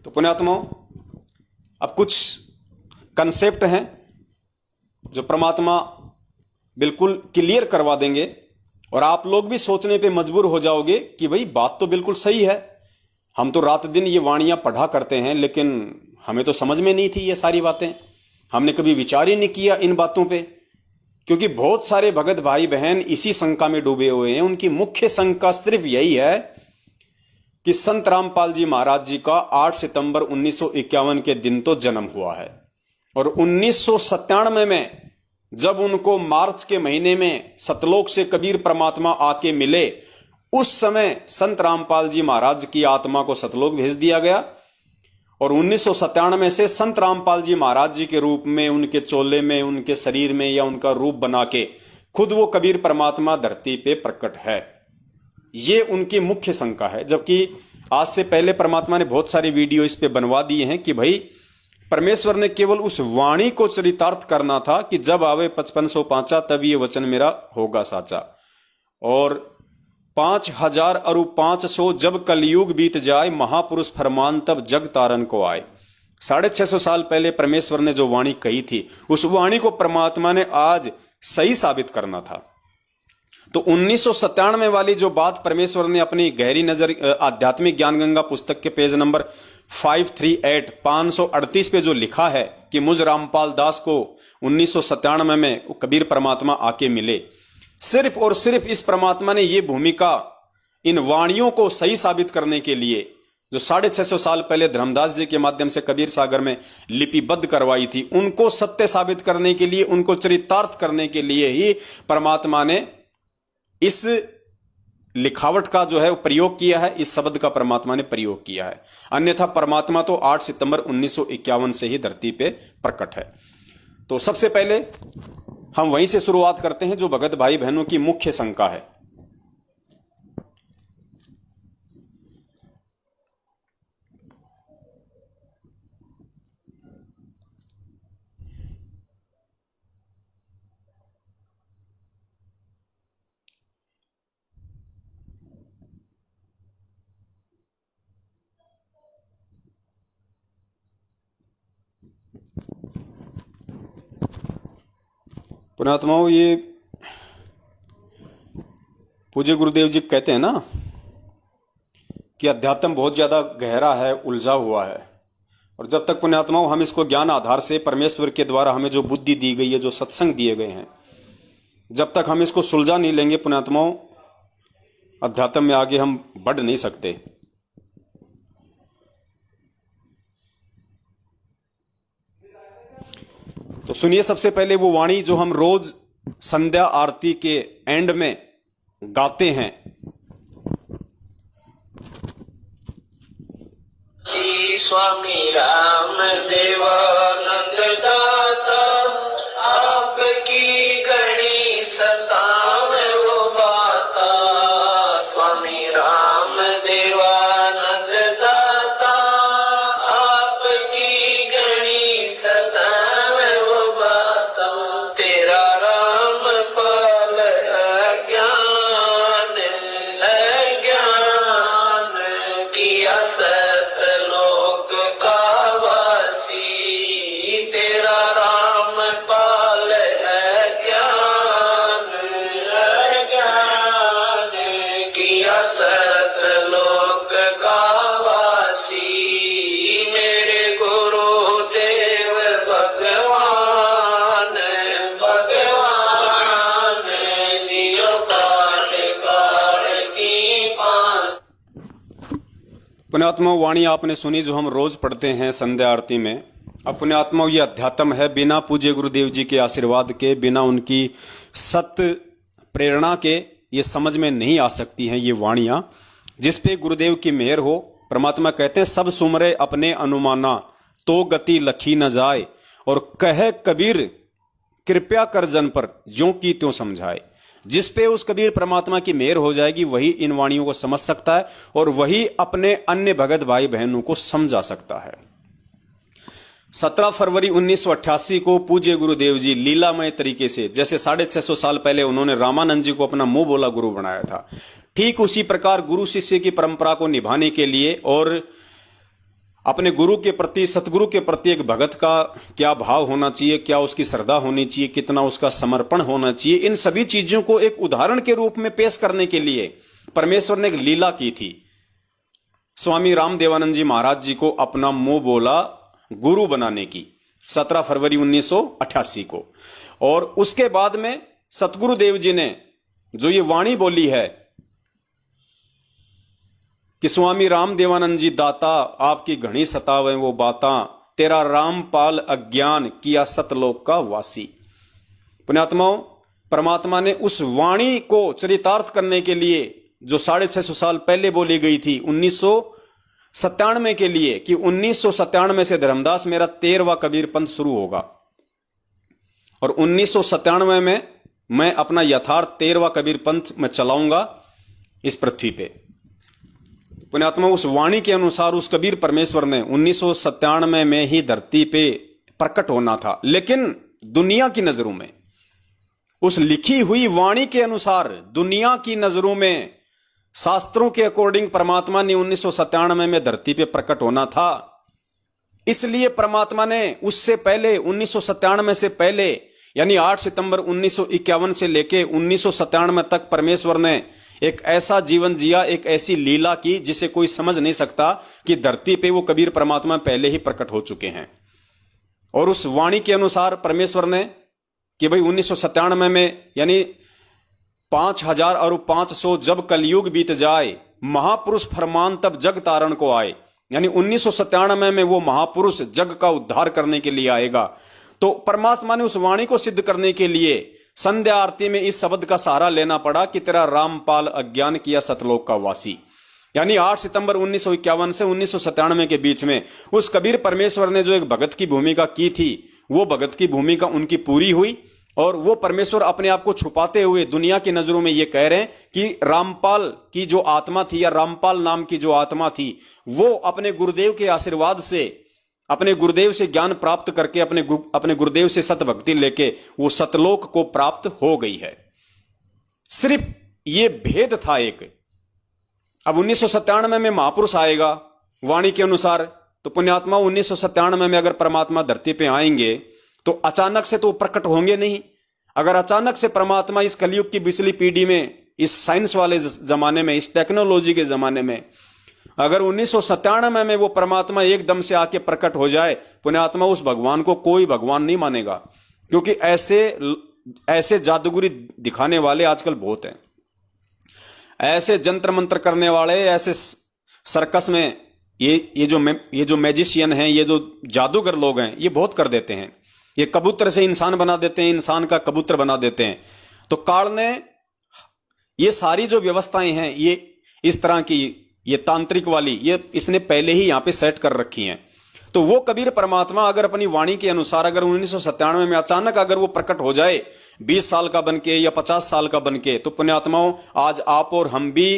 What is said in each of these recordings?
तो पुण्यात्माओं, अब कुछ कंसेप्ट हैं जो परमात्मा बिल्कुल क्लियर करवा देंगे और आप लोग भी सोचने पे मजबूर हो जाओगे कि भाई बात तो बिल्कुल सही है। हम तो रात दिन ये वाणियां पढ़ा करते हैं, लेकिन हमें तो समझ में नहीं थी ये सारी बातें। हमने कभी विचार ही नहीं किया इन बातों पे, क्योंकि बहुत सारे भगत भाई बहन इसी शंका में डूबे हुए हैं। उनकी मुख्य शंका सिर्फ यही है कि संत रामपाल जी महाराज जी का 8 सितंबर 1951 के दिन तो जन्म हुआ है और 1997 में जब उनको मार्च के महीने में सतलोक से कबीर परमात्मा आके मिले, उस समय संत रामपाल जी महाराज की आत्मा को सतलोक भेज दिया गया और 1997 से संत रामपाल जी महाराज जी के रूप में, उनके चोले में, उनके शरीर में या उनका रूप बना के खुद वो कबीर परमात्मा धरती पे प्रकट है। ये उनकी मुख्य शंका है। जबकि आज से पहले परमात्मा ने बहुत सारे वीडियो इस पे बनवा दिए हैं कि भाई परमेश्वर ने केवल उस वाणी को चरितार्थ करना था कि जब आवे 5505 तब ये वचन मेरा होगा साचा, और 5000 और 500 जब कलयुग बीत जाए, महापुरुष फरमान तब जग तारन को आए। 650 साल पहले परमेश्वर ने जो वाणी कही थी, उस वाणी को परमात्मा ने आज सही साबित करना था। तो 1997 वाली जो बात परमेश्वर ने अपनी गहरी नजर आध्यात्मिक ज्ञान गंगा पुस्तक के पेज नंबर 538 पे जो लिखा है कि मुझ रामपाल दास को 1997 में कबीर परमात्मा आके मिले, सिर्फ और सिर्फ इस परमात्मा ने ये भूमिका इन वाणियों को सही साबित करने के लिए, जो 650 साल पहले धर्मदास जी के माध्यम से कबीर सागर में लिपिबद्ध करवाई थी, उनको सत्य साबित करने के लिए, उनको चरितार्थ करने के लिए ही परमात्मा ने इस लिखावट का जो है प्रयोग किया है, इस शब्द का परमात्मा ने प्रयोग किया है। अन्यथा परमात्मा तो 8 सितंबर 1951 से ही धरती पे प्रकट है। तो सबसे पहले हम वहीं से शुरुआत करते हैं जो भगत भाई बहनों की मुख्य शंका है। पुण्यात्माओं, ये पूज्य गुरुदेव जी कहते हैं ना कि अध्यात्म बहुत ज्यादा गहरा है, उलझा हुआ है, और जब तक पुण्यात्माओं हम इसको ज्ञान आधार से परमेश्वर के द्वारा हमें जो बुद्धि दी गई है, जो सत्संग दिए गए हैं, जब तक हम इसको सुलझा नहीं लेंगे पुण्यात्माओं, अध्यात्म में आगे हम बढ़ नहीं सकते। तो सुनिए सबसे पहले वो वाणी जो हम रोज संध्या आरती के एंड में गाते हैं। श्री स्वामी राम देवानंद दाता, आपकी गणी सताव वो बाता। स्वामी राम देवानंद दाता, आपकी गणी सताव वो बाता। तेरा राम पाल अज्ञान किया सतलोक का वासी। तेरा राम पाल अज्ञान किया सतलोक का वासी। मेरे गुरुदेव भगवान दियो काट काट की पास। पुण्यात्मा वाणी आपने सुनी जो हम रोज पढ़ते हैं संध्या आरती में। अब पुण्यात्मा ये अध्यात्म है, बिना पूज्य गुरुदेव जी के आशीर्वाद के, बिना उनकी सत्य प्रेरणा के ये समझ में नहीं आ सकती हैं ये वाणियां, जिस पे गुरुदेव की मेहर हो। परमात्मा कहते हैं सब सुमरे अपने अनुमाना, तो गति लखी न जाए, और कहे कबीर कृपया कर जन पर, ज्यों की त्यों समझाए। जिस पे उस कबीर परमात्मा की मेहर हो जाएगी वही इन वाणियों को समझ सकता है और वही अपने अन्य भगत भाई बहनों को समझा सकता है। 17 फरवरी 1988 को पूज्य गुरुदेव जी लीलामय तरीके से, जैसे 650 साल पहले उन्होंने रामानंद जी को अपना मुंह बोला गुरु बनाया था, ठीक उसी प्रकार गुरु शिष्य की परंपरा को निभाने के लिए और अपने गुरु के प्रति, सतगुरु के प्रति एक भगत का क्या भाव होना चाहिए, क्या उसकी श्रद्धा होनी चाहिए, कितना उसका समर्पण होना चाहिए, इन सभी चीजों को एक उदाहरण के रूप में पेश करने के लिए परमेश्वर ने एक लीला की थी। स्वामी रामदेवानंद जी महाराज जी को अपना मुंह बोला गुरु बनाने की 17 फरवरी 1988 को। और उसके बाद में सतगुरुदेव जी ने जो ये वाणी बोली है कि स्वामी रामदेवानंद जी दाता आपकी घनी सतावे वो बाता, तेरा रामपाल अज्ञान किया सतलोक का वासी। पुण्यात्माओं, परमात्मा ने उस वाणी को चरितार्थ करने के लिए जो 650 साल पहले बोली गई थी 1997 के लिए, कि 1997 से धर्मदास मेरा 13वां कबीर पंथ शुरू होगा और 1997 में मैं अपना यथार्थ 13वां कबीर पंथ में चलाऊंगा इस पृथ्वी पे। पुण्यात्मा, उस वाणी के अनुसार उस कबीर परमेश्वर ने 1997 में ही धरती पे प्रकट होना था, लेकिन दुनिया की नजरों में, उस लिखी हुई वाणी के अनुसार दुनिया की नजरों में, शास्त्रों के अकॉर्डिंग परमात्मा ने 1997 में धरती पे प्रकट होना था। इसलिए परमात्मा ने उससे पहले 1997 से पहले यानी 8 सितंबर 1951 से लेके 1997 तक परमेश्वर ने एक ऐसा जीवन जिया, एक ऐसी लीला की जिसे कोई समझ नहीं सकता कि धरती पे वो कबीर परमात्मा पहले ही प्रकट हो चुके हैं। और उस वाणी के अनुसार परमेश्वर ने कि भाई 1997 में यानी 5000 और 500 जब कलयुग बीत जाए, महापुरुष फरमान तब जग तारण को आए, यानी 1997 में वो महापुरुष जग का उद्धार करने के लिए आएगा। तो परमात्मा ने उस वाणी को सिद्ध करने के लिए संध्या आरती में इस शब्द का सहारा लेना पड़ा कि तेरा रामपाल अज्ञान किया सतलोक का वासी। यानी 8 सितंबर 1951 से 1997 के बीच में उस कबीर परमेश्वर ने जो एक भगत की भूमिका की थी, वो भगत की भूमिका उनकी पूरी हुई और वो परमेश्वर अपने आप को छुपाते हुए दुनिया की नजरों में ये कह रहे हैं कि रामपाल की जो आत्मा थी या रामपाल नाम की जो आत्मा थी, वो अपने गुरुदेव के आशीर्वाद से, अपने गुरुदेव से ज्ञान प्राप्त करके, अपने गुरुदेव से सतभक्ति लेके वो सतलोक को प्राप्त हो गई है। सिर्फ ये भेद था एक। अब 1997 में महापुरुष आएगा वाणी के अनुसार, तो पुण्यात्मा 1997 में अगर परमात्मा धरती पे आएंगे तो अचानक से तो प्रकट होंगे नहीं। अगर अचानक से परमात्मा इस कलयुग की पिछली पीढ़ी में, इस साइंस वाले जमाने में, इस टेक्नोलॉजी के जमाने में, अगर 1997 में वो परमात्मा एकदम से आके प्रकट हो जाए, पुण्यात्मा उस भगवान को कोई भगवान नहीं मानेगा, क्योंकि ऐसे जादूगरी दिखाने वाले आजकल बहुत हैं। ऐसे जंत्र मंत्र करने वाले, ऐसे सर्कस में ये जो मैजिशियन हैं, ये जो जादूगर लोग हैं, ये बहुत कर देते हैं। ये कबूतर से इंसान बना देते हैं, इंसान का कबूतर बना देते हैं। तो काल ने ये सारी जो व्यवस्थाएं हैं, ये इस तरह की, ये तांत्रिक वाली, ये इसने पहले ही यहां पे सेट कर रखी हैं। तो वो कबीर परमात्मा अगर अपनी वाणी के अनुसार अगर 1997 में अचानक अगर वो प्रकट हो जाए 20 साल का बनके या 50 साल का बनके, तो पुण्यात्माओं आज आप और हम भी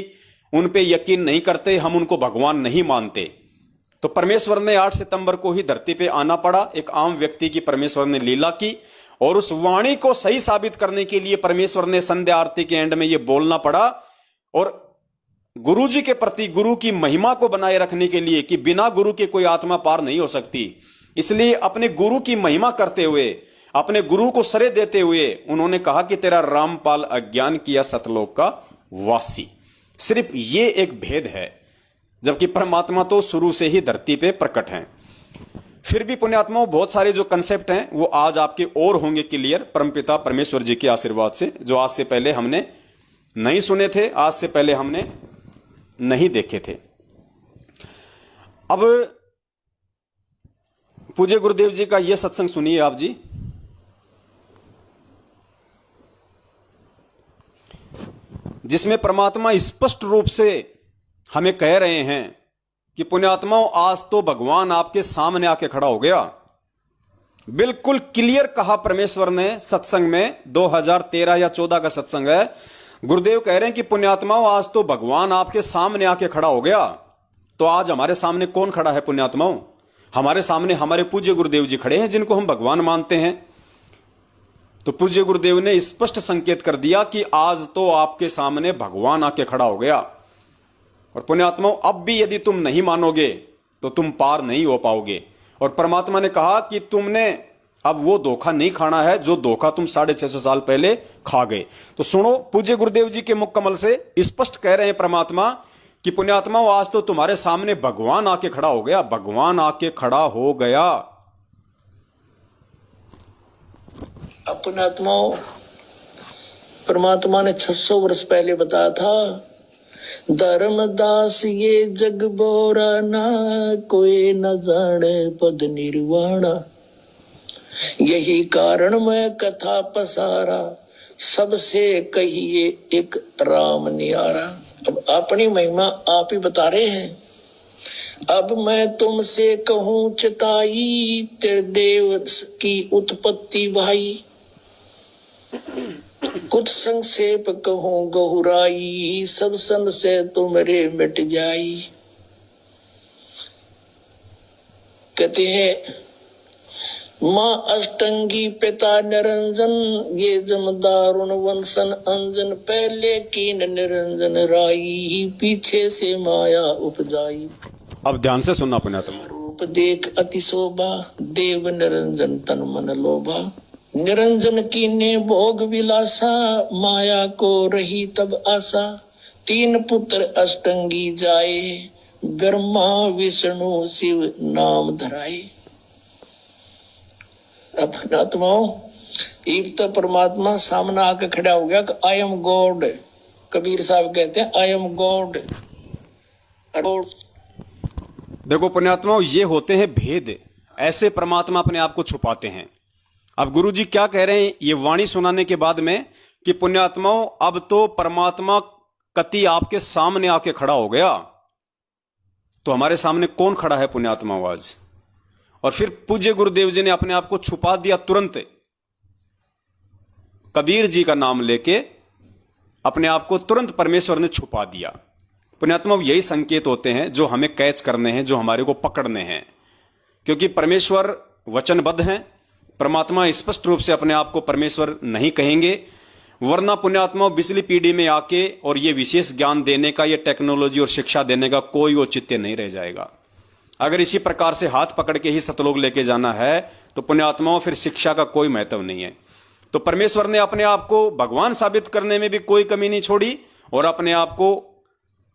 उन पे यकीन नहीं करते, हम उनको भगवान नहीं मानते। तो परमेश्वर ने 8 सितंबर को ही धरती पे आना पड़ा। एक आम व्यक्ति की परमेश्वर ने लीला की और उस वाणी को सही साबित करने के लिए परमेश्वर ने संध्या आरती के एंड में ये बोलना पड़ा। और गुरु जी के प्रति, गुरु की महिमा को बनाए रखने के लिए कि बिना गुरु के कोई आत्मा पार नहीं हो सकती, इसलिए अपने गुरु की महिमा करते हुए, अपने गुरु को श्रेय देते हुए उन्होंने कहा कि तेरा रामपाल अज्ञान किया सतलोक का वासी। सिर्फ ये एक भेद है, जबकि परमात्मा तो शुरू से ही धरती पे प्रकट हैं। फिर भी पुण्यात्माओं बहुत सारे जो कंसेप्ट हैं वो आज आपके और होंगे क्लियर, परमपिता परमेश्वर जी के आशीर्वाद से, जो आज से पहले हमने नहीं सुने थे, आज से पहले हमने नहीं देखे थे। अब पूज्य गुरुदेव जी का यह सत्संग सुनिए आप जी। जिसमें परमात्मा स्पष्ट रूप से हमें कह रहे हैं कि पुण्यात्माओं आज तो भगवान आपके सामने आके खड़ा हो गया। बिल्कुल क्लियर कहा परमेश्वर ने सत्संग में, 2013 या 14 का सत्संग है। गुरुदेव कह रहे हैं कि पुण्यात्माओं आज तो भगवान आपके सामने आके खड़ा हो गया। तो आज हमारे सामने कौन खड़ा है पुण्यात्माओं? हमारे सामने हमारे पूज्य गुरुदेव जी खड़े हैं, जिनको हम भगवान मानते हैं। तो पूज्य गुरुदेव ने स्पष्ट संकेत कर दिया कि आज तो आपके सामने भगवान आके खड़ा हो गया। और पुण्यात्माओं अब भी यदि तुम नहीं मानोगे तो तुम पार नहीं हो पाओगे। और परमात्मा ने कहा कि तुमने अब वो धोखा नहीं खाना है जो धोखा तुम 650 साल पहले खा गए। तो सुनो, पूज्य गुरुदेव जी के मुख कमल से स्पष्ट कह रहे हैं परमात्मा कि पुण्यात्मा आज तो तुम्हारे सामने भगवान आके खड़ा हो गया, भगवान आके खड़ा हो गया। पुण्यात्माओं, परमात्मा ने 600 वर्ष पहले बताया था, धर्मदास ये जग बोरा ना, कोई न जाने पद निर्वाणा। यही कारण मैं कथा पसारा, सबसे कहिए एक राम नियारा। अब अपनी महिमा आप ही बता रहे हैं। अब मैं तुमसे कहूं चिताई, तेरे देव की उत्पत्ति भाई। कुछ संक्षेप कहूं गहुराई, सब सन से तुमरे मिट जाई। कहते हैं माँ अष्टंगी पिता निरंजन, ये जमदारुण वंशन अंजन। पहले कीन निरंजन राई, पीछे से माया उपजाई। अब ध्यान से सुनना पुण्यात्मा। रूप देख अति शोभा, देव निरंजन तन मन लोभा। निरंजन कीने भोग विलासा, माया को रही तब आशा। 3 पुत्र अष्टंगी जाए, ब्रह्मा विष्णु शिव नाम धराए। अपनात्माओं, एक तो परमात्मा सामने आकर खड़ा हो गया कि आई एम गॉड। कबीर साहब कहते हैं आई एम गॉड। देखो पुण्यात्माओं, ये होते हैं भेद, ऐसे परमात्मा अपने आप को छुपाते हैं। अब गुरु जी क्या कह रहे हैं ये वाणी सुनाने के बाद में कि पुण्यात्माओं अब तो परमात्मा कति आपके सामने आके खड़ा हो गया। तो हमारे सामने कौन खड़ा है पुण्यात्माओं आज? और फिर पूज्य गुरुदेव जी ने अपने आप को छुपा दिया तुरंत। कबीर जी का नाम लेके अपने आप को तुरंत परमेश्वर ने छुपा दिया। पुण्यात्माओं, यही संकेत होते हैं जो हमें कैच करने हैं, जो हमारे को पकड़ने हैं, क्योंकि परमेश्वर वचनबद्ध हैं। परमात्मा स्पष्ट रूप से अपने आप को परमेश्वर नहीं कहेंगे, वरना पुण्यात्माओं बिजली पीढ़ी में आके और ये विशेष ज्ञान देने का, ये टेक्नोलॉजी और शिक्षा देने का कोई औचित्य नहीं रह जाएगा। अगर इसी प्रकार से हाथ पकड़ के ही सतलोक लेके जाना है तो पुण्यात्माओं फिर शिक्षा का कोई महत्व नहीं है। तो परमेश्वर ने अपने आप को भगवान साबित करने में भी कोई कमी नहीं छोड़ी, और अपने आप को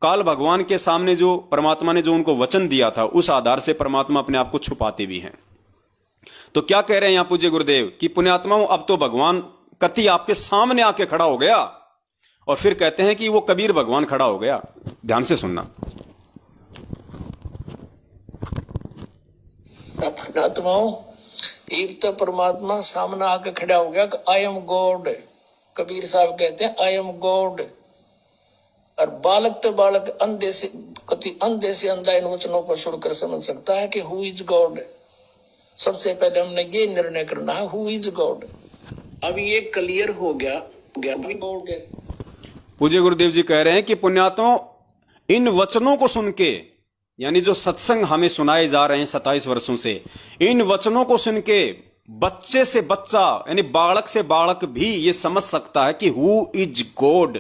काल भगवान के सामने जो परमात्मा ने जो उनको वचन दिया था उस आधार से परमात्मा अपने आप को छुपाते भी हैं। तो क्या कह रहे हैं यहां पूज्य गुरुदेव कि पुण्यात्माओं अब तो भगवान कति आपके सामने आके खड़ा हो गया, और फिर कहते हैं कि वो कबीर भगवान खड़ा हो गया। ध्यान से सुनना। अपनात्माओं, एक तो परमात्मा सामने आके खड़ा हो गया कि आई एम गॉड। कबीर साहब कहते हैं आई एम गॉड। और बालक तो बालक अंधे से अंधा इन वचनों को सुनकर समझ सकता है कि हु इज गॉड। सबसे पहले हमने ये निर्णय करना है हु इज गॉड। अब ये क्लियर हो गया गॉड। पूज्य गुरुदेव जी कह रहे हैं कि पुण्यात्माओं इन वचनों को सुन के, यानी जो सत्संग हमें सुनाए जा रहे हैं 27 वर्षों से, इन वचनों को सुन के बच्चे से बच्चा यानी बालक से बालक भी ये समझ सकता है कि हु इज गॉड,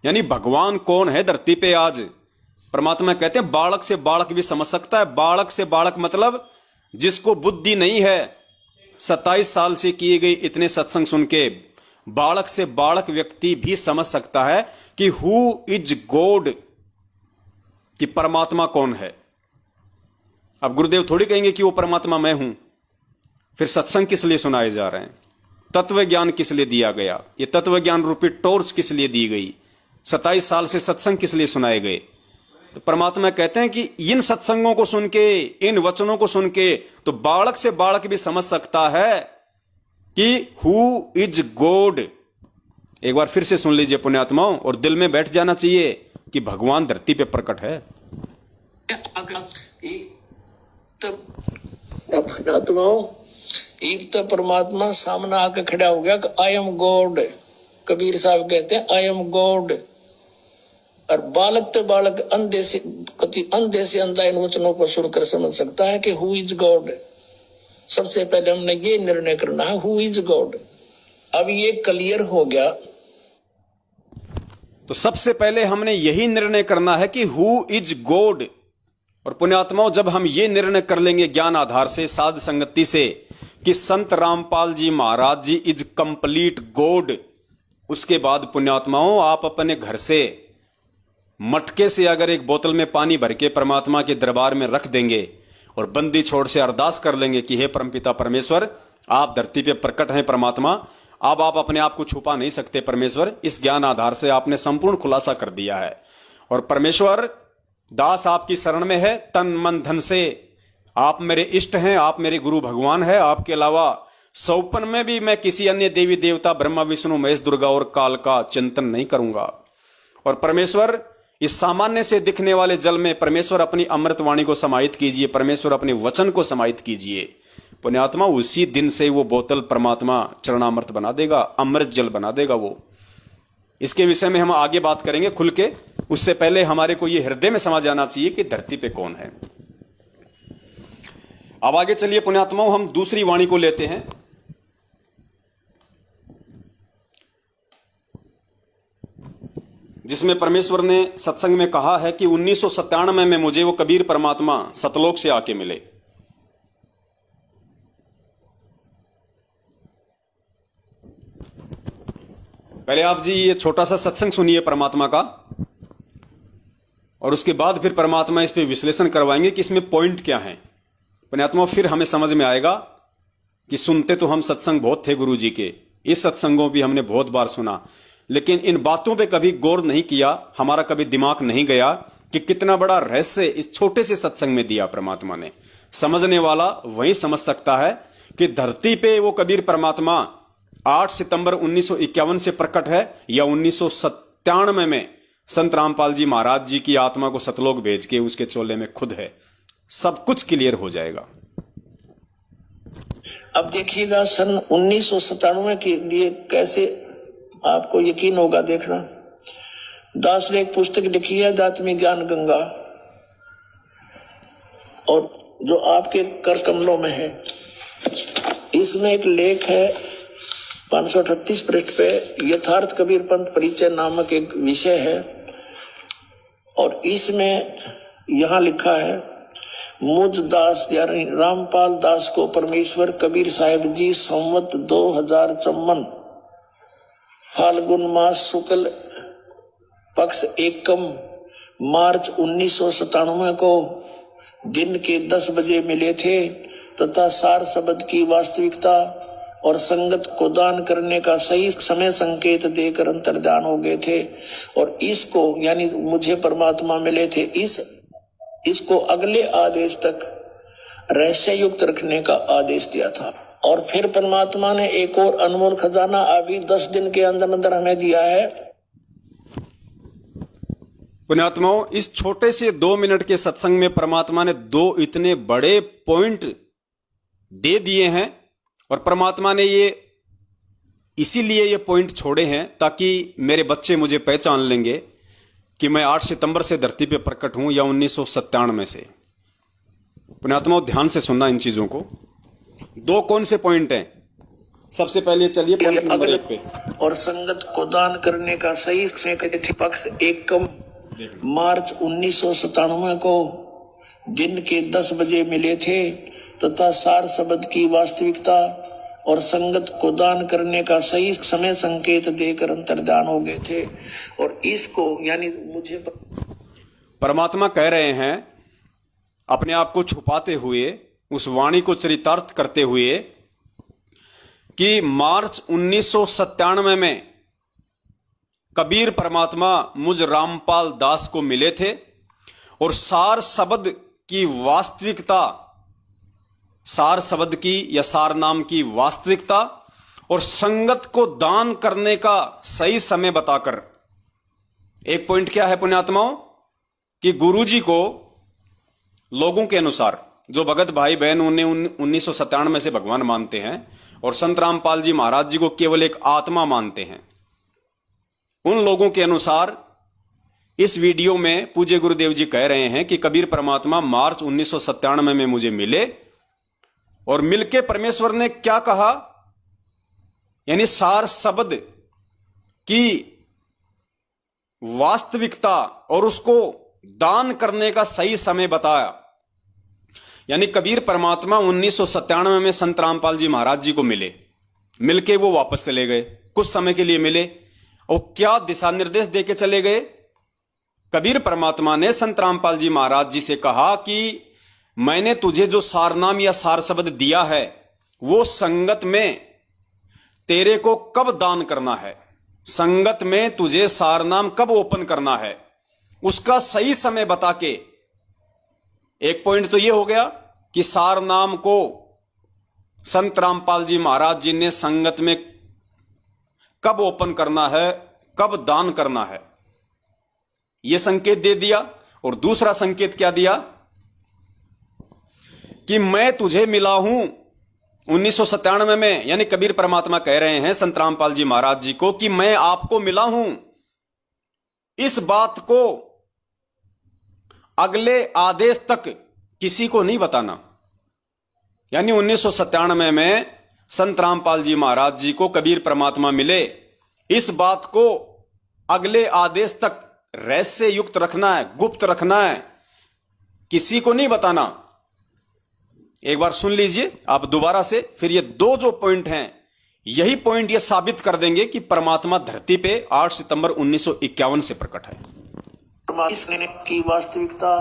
यानी भगवान कौन है धरती पे आज। परमात्मा कहते हैं बालक से बालक भी समझ सकता है। बालक से बालक मतलब जिसको बुद्धि नहीं है, 27 साल से किए गए इतने सत्संग सुन के बालक से बालक व्यक्ति भी समझ सकता है कि हु इज गॉड, कि परमात्मा कौन है। अब गुरुदेव थोड़ी कहेंगे कि वो परमात्मा मैं हूं। फिर सत्संग किस लिए सुनाए जा रहे हैं, तत्व ज्ञान किस लिए दिया गया, ये तत्व ज्ञान रूपी टॉर्च किस लिए दी गई, 27 साल से सत्संग किस लिए सुनाए गए। तो परमात्मा कहते हैं कि इन सत्संगों को सुन के, इन वचनों को सुन के तो बालक से बालक भी समझ सकता है कि हु इज गॉड। एक बार फिर से सुन लीजिए पुण्यात्माओं, और दिल में बैठ जाना चाहिए कि भगवान धरती पे प्रकट है। एक तो परमात्मा सामने आकर खड़ा हो गया कि आई एम गॉड। कबीर साहब कहते हैं आई एम गॉड। और बालक तो बालक अंधे से अंधा इन वचनों को सुनकर समझ सकता है कि हु इज गॉड। सबसे पहले हमने ये निर्णय करना है हु इज गॉड। अब ये क्लियर हो गया। तो सबसे पहले हमने यही निर्णय करना है कि हु इज गॉड, और पुण्यात्माओं, जब हम ये निर्णय कर लेंगे ज्ञान आधार से, साध संगति से, कि संत रामपाल जी महाराज जी इज कंप्लीट गॉड, उसके बाद पुण्यात्माओं आप अपने घर से मटके से अगर एक बोतल में पानी भर के परमात्मा के दरबार में रख देंगे और बंदी छोड़ से अरदास कर लेंगे कि हे परमपिता परमेश्वर, आप धरती पे प्रकट हैं परमात्मा, अब आप अपने आप को छुपा नहीं सकते परमेश्वर। इस ज्ञान आधार से आपने संपूर्ण खुलासा कर दिया है और परमेश्वर दास आपकी शरण में है तन मन धन से। आप मेरे इष्ट हैं, आप मेरे गुरु भगवान है, आपके अलावा सौपन में भी मैं किसी अन्य देवी देवता ब्रह्मा विष्णु महेश दुर्गा और काल का चिंतन नहीं करूंगा। और परमेश्वर इस सामान्य से दिखने वाले जल में परमेश्वर अपनी अमृत वाणी को समाहित कीजिए, परमेश्वर अपने वचन को समाहित कीजिए। पुण्यात्मा, उसी दिन से वो बोतल परमात्मा चरणामृत बना देगा, अमृत जल बना देगा वो। इसके विषय में हम आगे बात करेंगे खुल के, उससे पहले हमारे को ये हृदय में समझ आना चाहिए कि धरती पे कौन है। अब आगे चलिए पुण्यात्माओं, हम दूसरी वाणी को लेते हैं। जिसमें परमेश्वर ने सत्संग में कहा है कि 1997 में मुझे वो कबीर परमात्मा सतलोक से आके मिले। पहले आप जी ये छोटा सा सत्संग सुनिए परमात्मा का, और उसके बाद फिर परमात्मा इस पे विश्लेषण करवाएंगे कि इसमें पॉइंट क्या है। पुण्यात्मा, फिर हमें समझ में आएगा कि सुनते तो हम सत्संग बहुत थे गुरु जी के, इस सत्संगों भी हमने बहुत बार सुना, लेकिन इन बातों पे कभी गौर नहीं किया, हमारा कभी दिमाग नहीं गया कि कितना बड़ा रहस्य इस छोटे से सत्संग में दिया परमात्मा ने। समझने वाला वही समझ सकता है कि धरती पे वो कबीर परमात्मा 8 सितंबर 1951 से प्रकट है या 1997 में संत रामपाल जी महाराज जी की आत्मा को सतलोक भेज के उसके चोले में खुद है। सब कुछ क्लियर हो जाएगा। अब देखिएगा सन 1997 के लिए कैसे आपको यकीन होगा, देखना। दास ने एक पुस्तक लिखी है दात्मी ज्ञान गंगा, और जो आपके कर कमलों में है, इसमें एक लेख है 538 पृष्ठ पे, यथार्थ कबीर पंथ परिचय नामक एक विषय है, और इसमें यहां लिखा है, मुझ दास यानी रामपाल दास को परमेश्वर कबीर साहिब जी संवत 2054 फाल्गुन मास शुक्ल पक्ष एकम मार्च 1997 को दिन के 10 बजे मिले थे तथा सार शब्द की वास्तविकता और संगत को दान करने का सही समय संकेत देकर अंतर्धान हो गए थे, और इसको यानी मुझे परमात्मा मिले थे, इसको अगले आदेश तक रहस्य युक्त रखने का आदेश दिया था। और फिर परमात्मा ने एक और अनमोल खजाना अभी 10 दिन के अंदर अंदर हमें दिया है। पुण्यात्माओं, इस छोटे से 2 मिनट के सत्संग में परमात्मा ने 2 इतने बड़े पॉइंट दे दिए हैं, और परमात्मा ने ये इसीलिए ये पॉइंट छोड़े हैं ताकि मेरे बच्चे मुझे पहचान लेंगे कि मैं 8 सितंबर से धरती पे प्रकट हूं या 1997 से। पुण्यात्माओं, ध्यान से सुनना इन चीजों को। 2 कौन से पॉइंट हैं? सबसे पहले चलिए पॉइंट नंबर 1 पे, और संगत को दान करने का सही पक्ष एकम मार्च 1997 को दिन के 10 बजे मिले थे तथा सार शब्द की वास्तविकता और संगत को दान करने का सही समय संकेत देकर अंतर्धान हो गए थे, और इसको यानी मुझे परमात्मा कह रहे हैं अपने आप को छुपाते हुए, उस वाणी को चरितार्थ करते हुए कि मार्च 1997 में कबीर परमात्मा मुझ रामपाल दास को मिले थे, और सार शब्द की वास्तविकता, सार शब्द की या सार नाम की वास्तविकता और संगत को दान करने का सही समय बताकर। एक पॉइंट क्या है पुण्यात्माओं, कि गुरुजी को लोगों के अनुसार, जो भगत भाई बहन उन्हें 1997 से भगवान मानते हैं और संत रामपाल जी महाराज जी को केवल एक आत्मा मानते हैं, उन लोगों के अनुसार इस वीडियो में पूज्य गुरुदेव जी कह रहे हैं कि कबीर परमात्मा मार्च 1997 में मुझे मिले, और मिलके परमेश्वर ने क्या कहा, यानी सार शब्द की वास्तविकता और उसको दान करने का सही समय बताया। यानी कबीर परमात्मा 1997 में संत रामपाल जी महाराज जी को मिले, मिलके वो वापस चले गए, कुछ समय के लिए मिले और क्या दिशा निर्देश देके चले गए। कबीर परमात्मा ने संत रामपाल जी महाराज जी से कहा कि मैंने तुझे जो सारनाम या सार शब्द दिया है वो संगत में तेरे को कब दान करना है, संगत में तुझे सारनाम कब ओपन करना है, उसका सही समय बता के। एक पॉइंट तो ये हो गया कि सारनाम को संत रामपाल जी महाराज जी ने संगत में कब ओपन करना है, कब दान करना है, यह संकेत दे दिया। और दूसरा संकेत क्या दिया कि मैं तुझे मिला हूं 1997 में, यानी कबीर परमात्मा कह रहे हैं संत रामपाल जी महाराज जी को कि मैं आपको मिला हूं, इस बात को अगले आदेश तक किसी को नहीं बताना। यानी 1997 में संत रामपाल जी महाराज जी को कबीर परमात्मा मिले, इस बात को अगले आदेश तक रहस्य युक्त रखना है, गुप्त रखना है, किसी को नहीं बताना। एक बार सुन लीजिए आप दोबारा से, फिर ये दो जो पॉइंट हैं, यही पॉइंट ये साबित कर देंगे कि परमात्मा धरती पे 8 सितंबर 1951 से प्रकट है। परमात्मा की वास्तविकता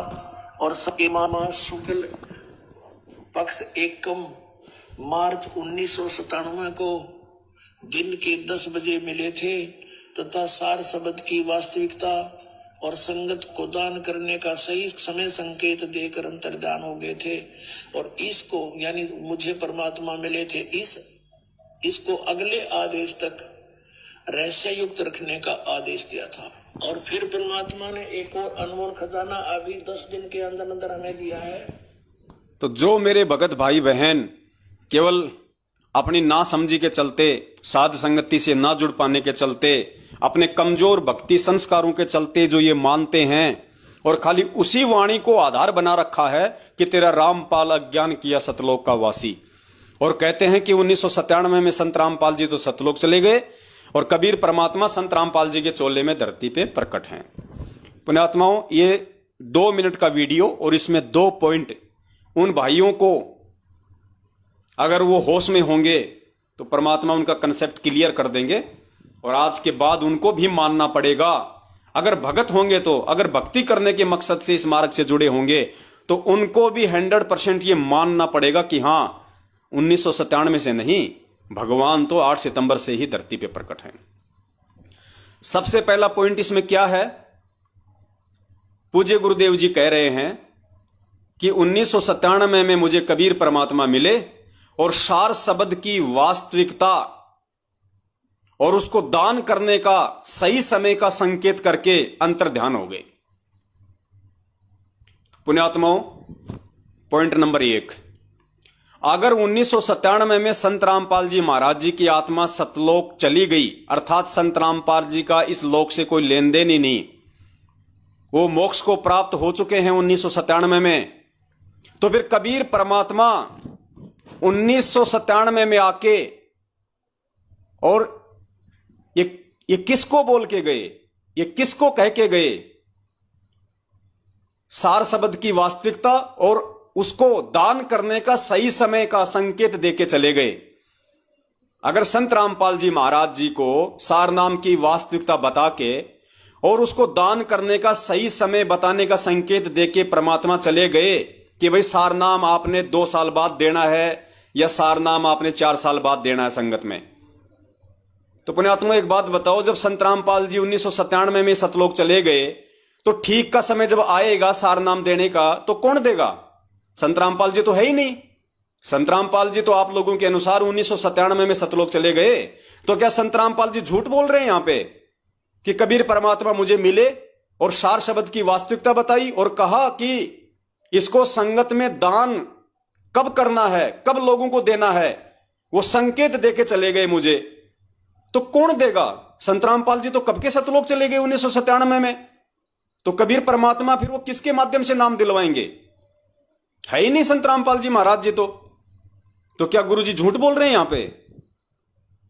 और मामा शुक्ल पक्ष 1 मार्च 1997 को दिन के 10 बजे मिले थे तथा सार शब्द की वास्तविकता और संगत को दान करने का सही समय संकेत देकर अंतर्धान हो गए थे। और इसको यानी मुझे परमात्मा मिले थे, इसको अगले आदेश तक रहस्य युक्त रखने का आदेश दिया था। और फिर परमात्मा ने एक और अनमोल खजाना अभी 10 दिन के अंदर अंदर हमें दिया है। तो जो मेरे भगत भाई बहन केवल अपनी ना समझी के चलते, साध संगति से ना जुड़ पाने के चलते, अपने कमजोर भक्ति संस्कारों के चलते जो ये मानते हैं और खाली उसी वाणी को आधार बना रखा है कि तेरा रामपाल अज्ञान किया सतलोक का वासी, और कहते हैं कि 1997 में संत रामपाल जी तो सतलोक चले गए और कबीर परमात्मा संत रामपाल जी के चोले में धरती पे प्रकट हैं। पुण्यात्माओं, ये 2 मिनट का वीडियो और इसमें 2 पॉइंट उन भाइयों को अगर वो होश में होंगे तो परमात्मा उनका कंसेप्ट क्लियर कर देंगे और आज के बाद उनको भी मानना पड़ेगा। अगर भगत होंगे तो, अगर भक्ति करने के मकसद से इस मार्ग से जुड़े होंगे तो उनको भी 100% ये मानना पड़ेगा कि हां 1997 से नहीं, भगवान तो 8 सितंबर से ही धरती पे प्रकट हैं। सबसे पहला पॉइंट इसमें क्या है, पूज्य गुरुदेव जी कह रहे हैं कि 1997 में मुझे कबीर परमात्मा मिले और सार शब्द की वास्तविकता और उसको दान करने का सही समय का संकेत करके अंतर्ध्यान हो गए। पुण्यात्माओं, पॉइंट नंबर 1, अगर 1997 में संत रामपाल जी महाराज जी की आत्मा सतलोक चली गई, अर्थात संत रामपाल जी का इस लोक से कोई लेन देन ही नहीं, वो मोक्ष को प्राप्त हो चुके हैं 1997 में, तो फिर कबीर परमात्मा 1997 में आके और ये किसको बोल के गए, ये किसको कह के गए, सार शब्द की वास्तविकता और उसको दान करने का सही समय का संकेत देके चले गए। अगर संत रामपाल जी महाराज जी को सार नाम की वास्तविकता बता के और उसको दान करने का सही समय बताने का संकेत देके परमात्मा चले गए कि भाई सार नाम आपने 2 साल बाद देना है या सार नाम आपने 4 साल बाद देना है संगत में, तो पुण्यात्मा एक बात बताओ, जब संत रामपाल जी 1997 में सतलोक चले गए तो ठीक का समय जब आएगा सार नाम देने का तो कौन देगा? संत रामपाल जी तो है ही नहीं। संत रामपाल जी तो आप लोगों के अनुसार 1997 में सतलोक चले गए, तो क्या संत रामपाल जी झूठ बोल रहे हैं यहां पे कि कबीर परमात्मा मुझे मिले और सार शब्द की वास्तविकता बताई और कहा कि इसको संगत में दान कब करना है, कब लोगों को देना है, वो संकेत देके चले गए मुझे, तो कौन देगा? संत रामपाल जी तो कब के सतलोक चले गए 1997 में, तो कबीर परमात्मा फिर वो किसके माध्यम से नाम दिलवाएंगे? है ही नहीं संत रामपाल जी महाराज जी तो क्या गुरुजी झूठ बोल रहे हैं यहां पे?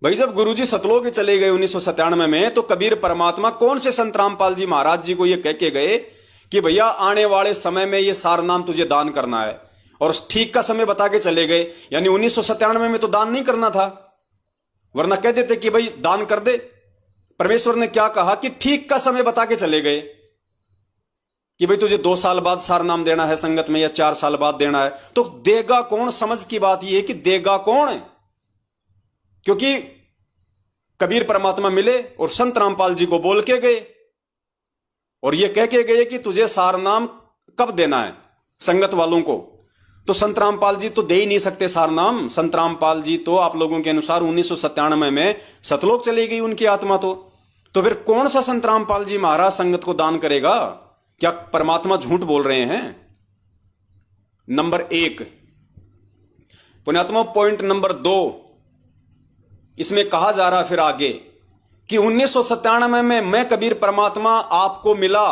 भाई जब गुरुजी सतलोक चले गए 1997 में तो कबीर परमात्मा कौन से संत रामपाल जी महाराज जी को ये कह के गए कि भैया आने वाले समय में ये सार नाम तुझे दान करना है, और ठीक का समय बता के चले गए। यानी 1997 में तो दान नहीं करना था, वरना कह देते कि भाई दान कर दे। परमेश्वर ने क्या कहा कि ठीक का समय बता के चले गए कि भाई तुझे 2 साल बाद सार नाम देना है संगत में, या 4 साल बाद देना है। तो देगा कौन, समझ की बात यह है कि देगा कौन है। क्योंकि कबीर परमात्मा मिले और संत रामपाल जी को बोल के गए और ये कह के गए कि तुझे सार नाम कब देना है संगत वालों को। तो संत रामपाल जी तो दे ही नहीं सकते सार नाम। संत रामपाल जी तो आप लोगों के अनुसार 1997 में सतलोक चली गई उनकी आत्मा। तो फिर कौन सा संत रामपाल जी महाराज संगत को दान करेगा? क्या परमात्मा झूठ बोल रहे हैं? नंबर 1 पुण्यात्मा। पॉइंट नंबर 2, इसमें कहा जा रहा है फिर आगे कि 1997 में मैं कबीर परमात्मा आपको मिला,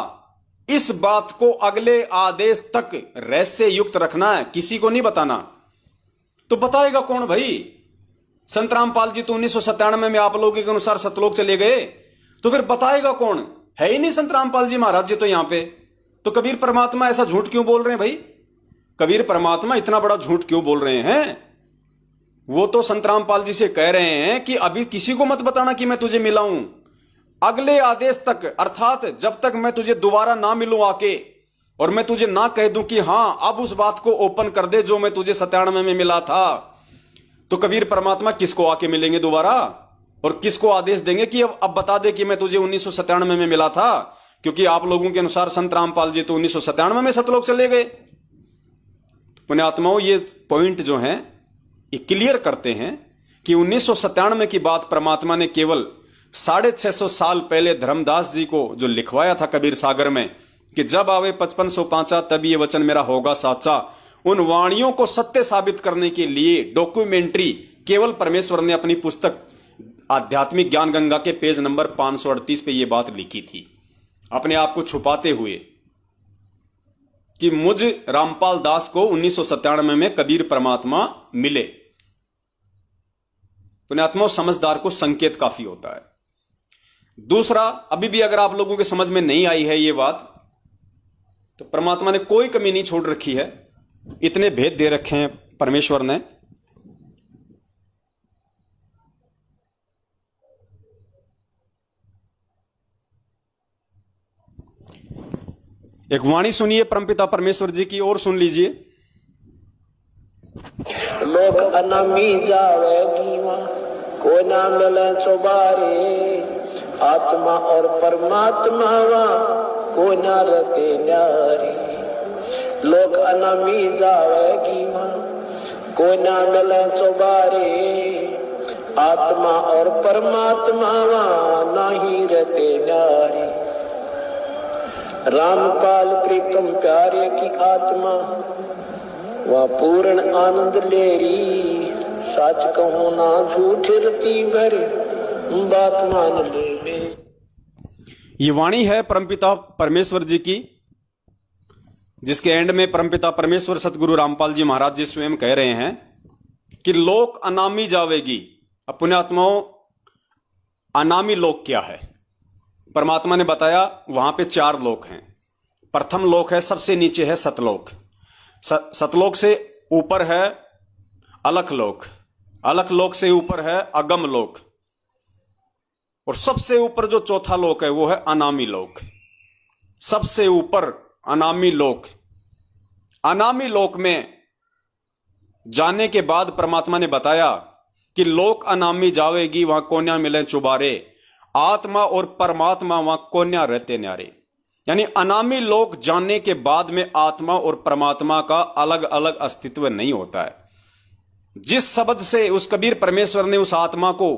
इस बात को अगले आदेश तक रहस्य युक्त रखना है, किसी को नहीं बताना। तो बताएगा कौन भाई? संत रामपाल जी तो 1997 में आप लोगों के अनुसार सतलोक चले गए, तो फिर बताएगा कौन? है ही नहीं संत रामपाल जी महाराज जी तो यहां पे। तो कबीर परमात्मा ऐसा झूठ क्यों बोल रहे हैं भाई? कबीर परमात्मा इतना बड़ा झूठ क्यों बोल रहे हैं? वो तो संत रामपाल जी से कह रहे हैं कि अभी किसी को मत बताना कि मैं तुझे मिला हूं, अगले आदेश तक, अर्थात जब तक मैं तुझे दोबारा ना मिलूं आके और मैं तुझे ना कह दूं कि हां अब उस बात को ओपन कर दे जो मैं तुझे 97 में मिला था। तो कबीर परमात्मा किसको आके मिलेंगे दोबारा और किसको आदेश देंगे कि अब बता दे कि मैं तुझे 1997 में मिला था? क्योंकि आप लोगों के अनुसार संत रामपाल जी तो 1997 में सतलोक चले गए। पुण्यात्माओं, ये पॉइंट जो है ये क्लियर करते हैं कि 1997 की बात परमात्मा ने केवल 650 साल पहले धर्मदास जी को जो लिखवाया था कबीर सागर में कि जब आवे 5505 तब ये वचन मेरा होगा साचा, उन वाणियों को सत्य साबित करने के लिए डॉक्यूमेंट्री केवल परमेश्वर ने अपनी पुस्तक आध्यात्मिक ज्ञान गंगा के पेज नंबर 538 पे ये बात लिखी थी, अपने आप को छुपाते हुए कि मुझ रामपाल दास को 1997 में कबीर परमात्मा मिले। पुण्यात्मा, समझदार को संकेत काफी होता है। दूसरा, अभी भी अगर आप लोगों के समझ में नहीं आई है ये बात, तो परमात्मा ने कोई कमी नहीं छोड़ रखी है, इतने भेद दे रखे हैं परमेश्वर ने। एक वाणी सुनिए परमपिता परमेश्वर जी की, और सुन लीजिए। लोक अनामी जावेगी वहाँ को ना मिले चौबारे, आत्मा और परमात्मा वहाँ को ना रते न्यारे। लोक अनामी जावेगी वहाँ को ना मिले चौबारे, आत्मा और परमात्मा वहाँ नहीं रहते न्यारे। रामपाल प्रीतम प्यारे की आत्मा वह पूर्ण आनंद लेरी, सच कहूं ना झूठ रती भरी बात मान ले। ये वाणी है परमपिता परमेश्वर जी की, जिसके एंड में परमपिता परमेश्वर सतगुरु रामपाल जी महाराज जी स्वयं कह रहे हैं कि लोक अनामी जावेगी। अब पुण्यात्माओं, अनामी लोक क्या है? परमात्मा ने बताया वहां पे 4 लोक हैं। प्रथम लोक है, सबसे नीचे है सतलोक। सतलोक से ऊपर है अलख लोक, अलख लोक से ऊपर है अगम लोक, और सबसे ऊपर जो चौथा लोक है वो है अनामी लोक। सबसे ऊपर अनामी लोक। अनामी लोक में जाने के बाद परमात्मा ने बताया कि लोक अनामी जावेगी वहां कोन्या मिले चुबारे, आत्मा और परमात्मा वहां कोन्या रहते न्यारे। यानी अनामी लोक जानने के बाद में आत्मा और परमात्मा का अलग अलग अस्तित्व नहीं होता है। जिस शब्द से उस कबीर परमेश्वर ने उस आत्मा को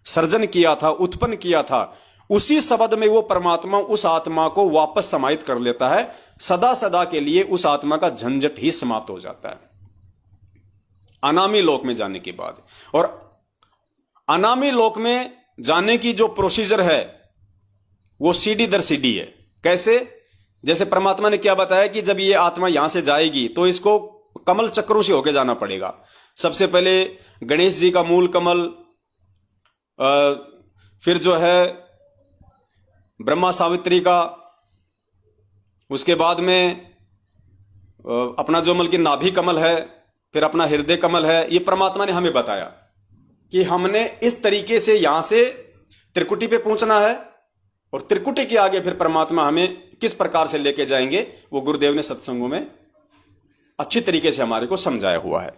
सर्जन किया था, उत्पन्न किया था, उसी शब्द में वो परमात्मा उस आत्मा को वापस समाहित कर लेता है। सदा सदा के लिए उस आत्मा का झंझट ही समाप्त हो जाता है अनामी लोक में जाने के बाद। और अनामी लोक में जाने की जो प्रोसीजर है वो सीढ़ी दर सीढ़ी है। कैसे? जैसे परमात्मा ने क्या बताया कि जब ये आत्मा यहां से जाएगी तो इसको कमल चक्रों से होकर जाना पड़ेगा। सबसे पहले गणेश जी का मूल कमल, फिर जो है ब्रह्मा सावित्री का, उसके बाद में अपना जो मतलब कि नाभि कमल है, फिर अपना हृदय कमल है, ये परमात्मा ने हमें बताया कि हमने इस तरीके से यहां से त्रिकुटी पे पहुंचना है, और त्रिकुटी के आगे फिर परमात्मा हमें किस प्रकार से लेके जाएंगे वो गुरुदेव ने सत्संगों में अच्छी तरीके से हमारे को समझाया हुआ है।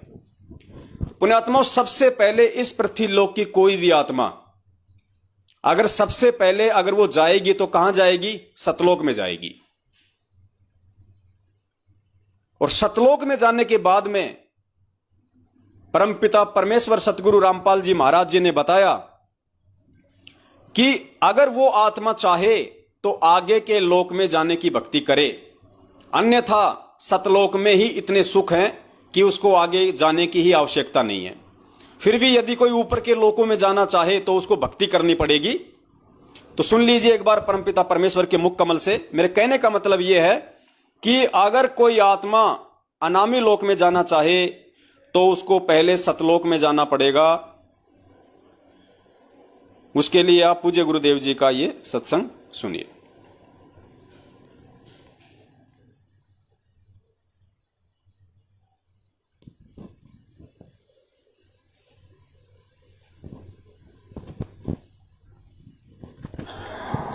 पुण्यात्माओं, सबसे पहले इस पृथ्वी लोक की कोई भी आत्मा अगर सबसे पहले अगर वो जाएगी तो कहां जाएगी? सतलोक में जाएगी। और सतलोक में जाने के बाद में परमपिता परमेश्वर सतगुरु रामपाल जी महाराज जी ने बताया कि अगर वो आत्मा चाहे तो आगे के लोक में जाने की भक्ति करे, अन्यथा सतलोक में ही इतने सुख हैं कि उसको आगे जाने की ही आवश्यकता नहीं है। फिर भी यदि कोई ऊपर के लोकों में जाना चाहे तो उसको भक्ति करनी पड़ेगी। तो सुन लीजिए एक बार परमपिता परमेश्वर के मुख कमल से। मेरे कहने का मतलब यह है कि अगर कोई आत्मा अनामी लोक में जाना चाहे तो उसको पहले सतलोक में जाना पड़ेगा। उसके लिए आप पूज्य गुरुदेव जी का ये सत्संग सुनिए।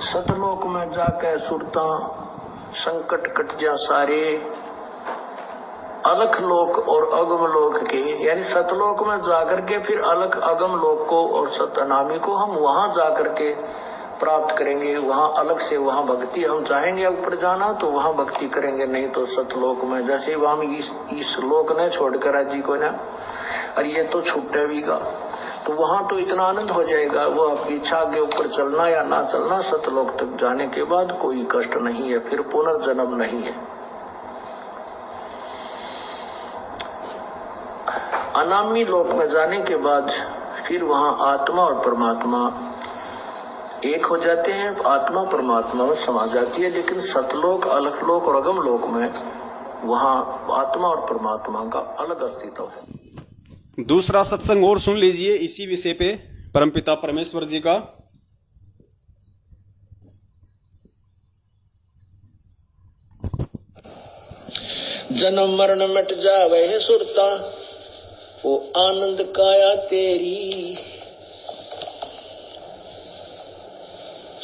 सतलोक में जाके सुरता संकट कट जा सारे, अलख लोक और अगम लोक के, यानी सतलोक में जाकर के फिर अलख अगम लोक को और सतनामी को हम वहां जाकर के प्राप्त करेंगे। वहां अलग से वहां भक्ति, हम चाहेंगे ऊपर जाना तो वहां भक्ति करेंगे, नहीं तो सतलोक में। जैसे हम इस लोक ने छोड़कर जी को ना, और ये तो छूटे भी गा, तो वहां तो इतना आनंद हो जाएगा। वो आपकी इच्छा के ऊपर चलना या ना चलना, सतलोक तक जाने के बाद कोई कष्ट नहीं है, फिर पुनर्जन्म नहीं है। अनामी लोक में जाने के बाद फिर वहां आत्मा और परमात्मा एक हो जाते हैं, आत्मा परमात्मा में समा जाती है। लेकिन सतलोक, अलखलोक और अगम लोक में वहां आत्मा और परमात्मा का अलग अस्तित्व है। दूसरा सत्संग और सुन लीजिए इसी विषय पे परमपिता परमेश्वर जी का। जन्म मरण मिट जावे है सुरता, वो आनंद काया तेरी।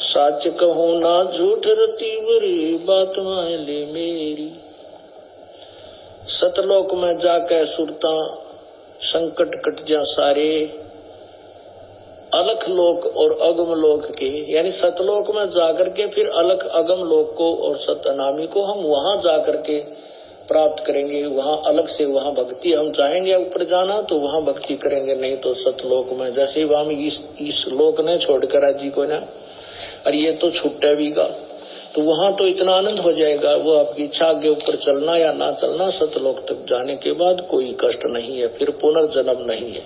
सच कहूं ना झूठ रती बुरी, बात मान ले मेरी। सतलोक में जाके सुरता संकट कट जा सारे, अलख लोक और अगम लोक के, यानी सतलोक में जाकर के फिर अलख अगम लोक को और सतनामी को हम वहां जाकर के प्राप्त करेंगे। वहां अलग से वहां भक्ति, हम चाहेंगे ऊपर जाना तो वहां भक्ति करेंगे, नहीं तो सतलोक में। जैसे हम इस लोक ने छोड़कर जी को ना, और ये तो छूटे भी गा, तो वहां तो इतना आनंद हो जाएगा। वो आपकी इच्छा के ऊपर चलना या ना चलना, सतलोक तक जाने के बाद कोई कष्ट नहीं है, फिर पुनर्जन्म नहीं है।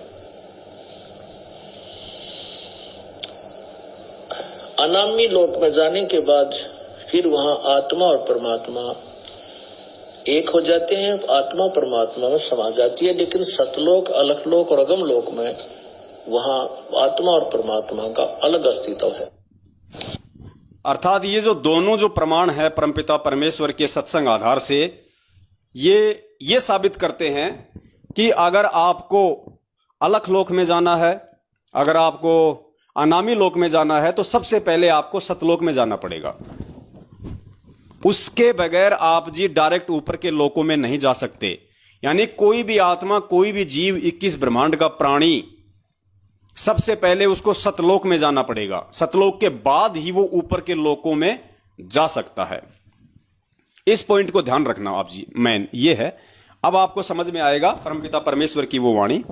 अनामी लोक में जाने के बाद फिर वहां आत्मा और परमात्मा एक हो जाते हैं, आत्मा परमात्मा में समा जाती है। लेकिन सतलोक, अलखलोक और अगम लोक में वहां आत्मा और परमात्मा का अलग अस्तित्व है। अर्थात ये जो दोनों जो प्रमाण है परमपिता परमेश्वर के सत्संग आधार से, ये साबित करते हैं कि अगर आपको अलख लोक में जाना है, अगर आपको अनामी लोक में जाना है, तो सबसे पहले आपको सतलोक में जाना पड़ेगा। उसके बगैर आप जी डायरेक्ट ऊपर के लोकों में नहीं जा सकते। यानी कोई भी आत्मा, कोई भी जीव, 21 ब्रह्मांड का प्राणी, सबसे पहले उसको सतलोक में जाना पड़ेगा। सतलोक के बाद ही वो ऊपर के लोकों में जा सकता है। इस पॉइंट को ध्यान रखना आप जी, मैन ये है। अब आपको समझ में आएगा परमपिता परमेश्वर की वो वाणी।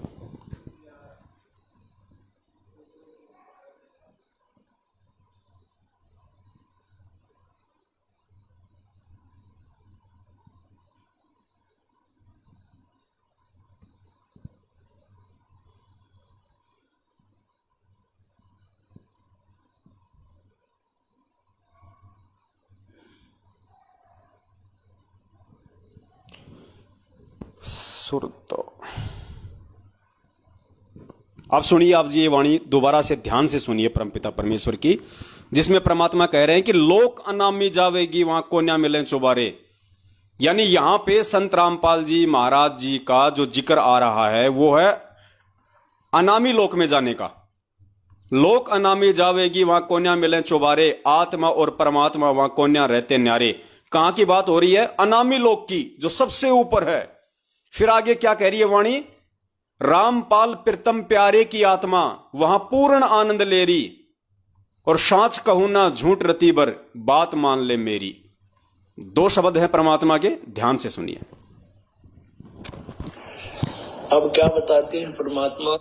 अब सुनिए आप जी ये वाणी दोबारा से ध्यान से सुनिए परमपिता परमेश्वर की, जिसमें परमात्मा कह रहे हैं कि लोक अनामी जावेगी वहां को न्या मिले चौबारे। यानी यहां पे संत रामपाल जी महाराज जी का जो जिक्र आ रहा है वो है अनामी लोक में जाने का। लोक अनामी जावेगी वहां कोन्या मिले चौबारे, आत्मा और परमात्मा वहां कोन्या रहते न्यारे। कहां की बात हो रही है? अनामी लोक की, जो सबसे ऊपर है। फिर आगे क्या कह रही है वाणी? रामपाल प्रीतम प्यारे की आत्मा वहां पूर्ण आनंद ले रही, और सांच कहूं ना झूठ रती बर बात मान ले मेरी। दो शब्द हैं परमात्मा के, ध्यान से सुनिए। अब क्या बताते हैं परमात्मा?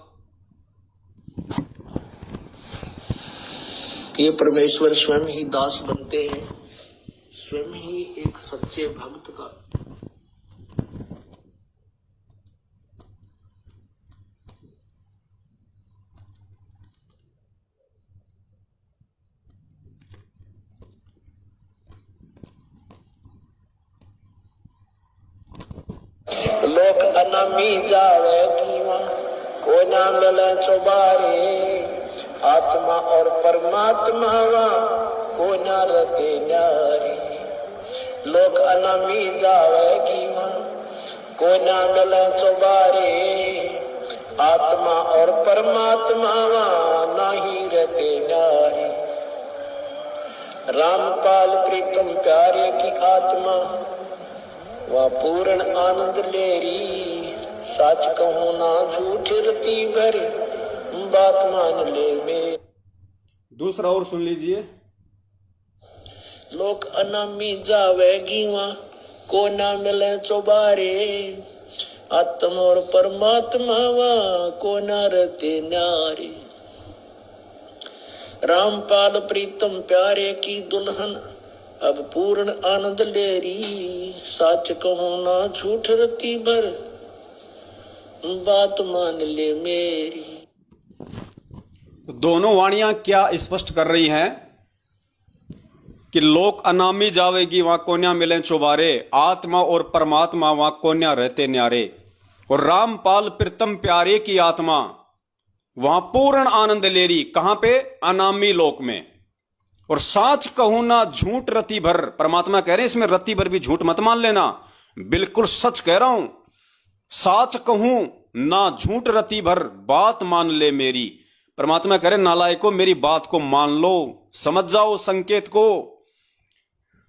ये परमेश्वर स्वयं ही दास बनते हैं, स्वयं ही एक सच्चे भक्त का लोक अनामी जावेगी को ना मिले चौबारे, आत्मा और परमात्मा को ना रते न्यारे। लोक अनामी जावेगी को ना मिले चौबारे, आत्मा और परमात्मा नहीं रहते न्यारे। रामपाल प्रीतम प्यारे की आत्मा वह पूर्ण आनंद लेरी, सच कहूं ना झूठ रती भर बात मान ले में। दूसरा और सुन लीजिए। लोक अनामी जावेगी वहां को ना मिले चौबारे, आत्मा और परमात्मा वहां को ना रहते न्यारे। रामपाल प्रीतम प्यारे की दुल्हन अब पूर्ण आनंद ले रही, सच कहूं ना झूठ रती भर बात मान ले मेरी। दोनों वाणियां क्या स्पष्ट कर रही हैं कि लोक अनामी जावेगी वहां कोन्या मिले चौबारे, आत्मा और परमात्मा वहां कोन्या रहते न्यारे। और रामपाल प्रीतम प्यारे की आत्मा वहां पूर्ण आनंद ले रही। कहां पे? अनामी लोक में। और साच कहूं ना झूठ रति भर, परमात्मा कह रहे हैं इसमें रति भर भी झूठ मत मान लेना, बिल्कुल सच कह रहा हूं। साच कहूं ना झूठ रति भर बात मान ले मेरी। परमात्मा कह रहे नालायकों मेरी बात को मान लो, समझ जाओ संकेत को।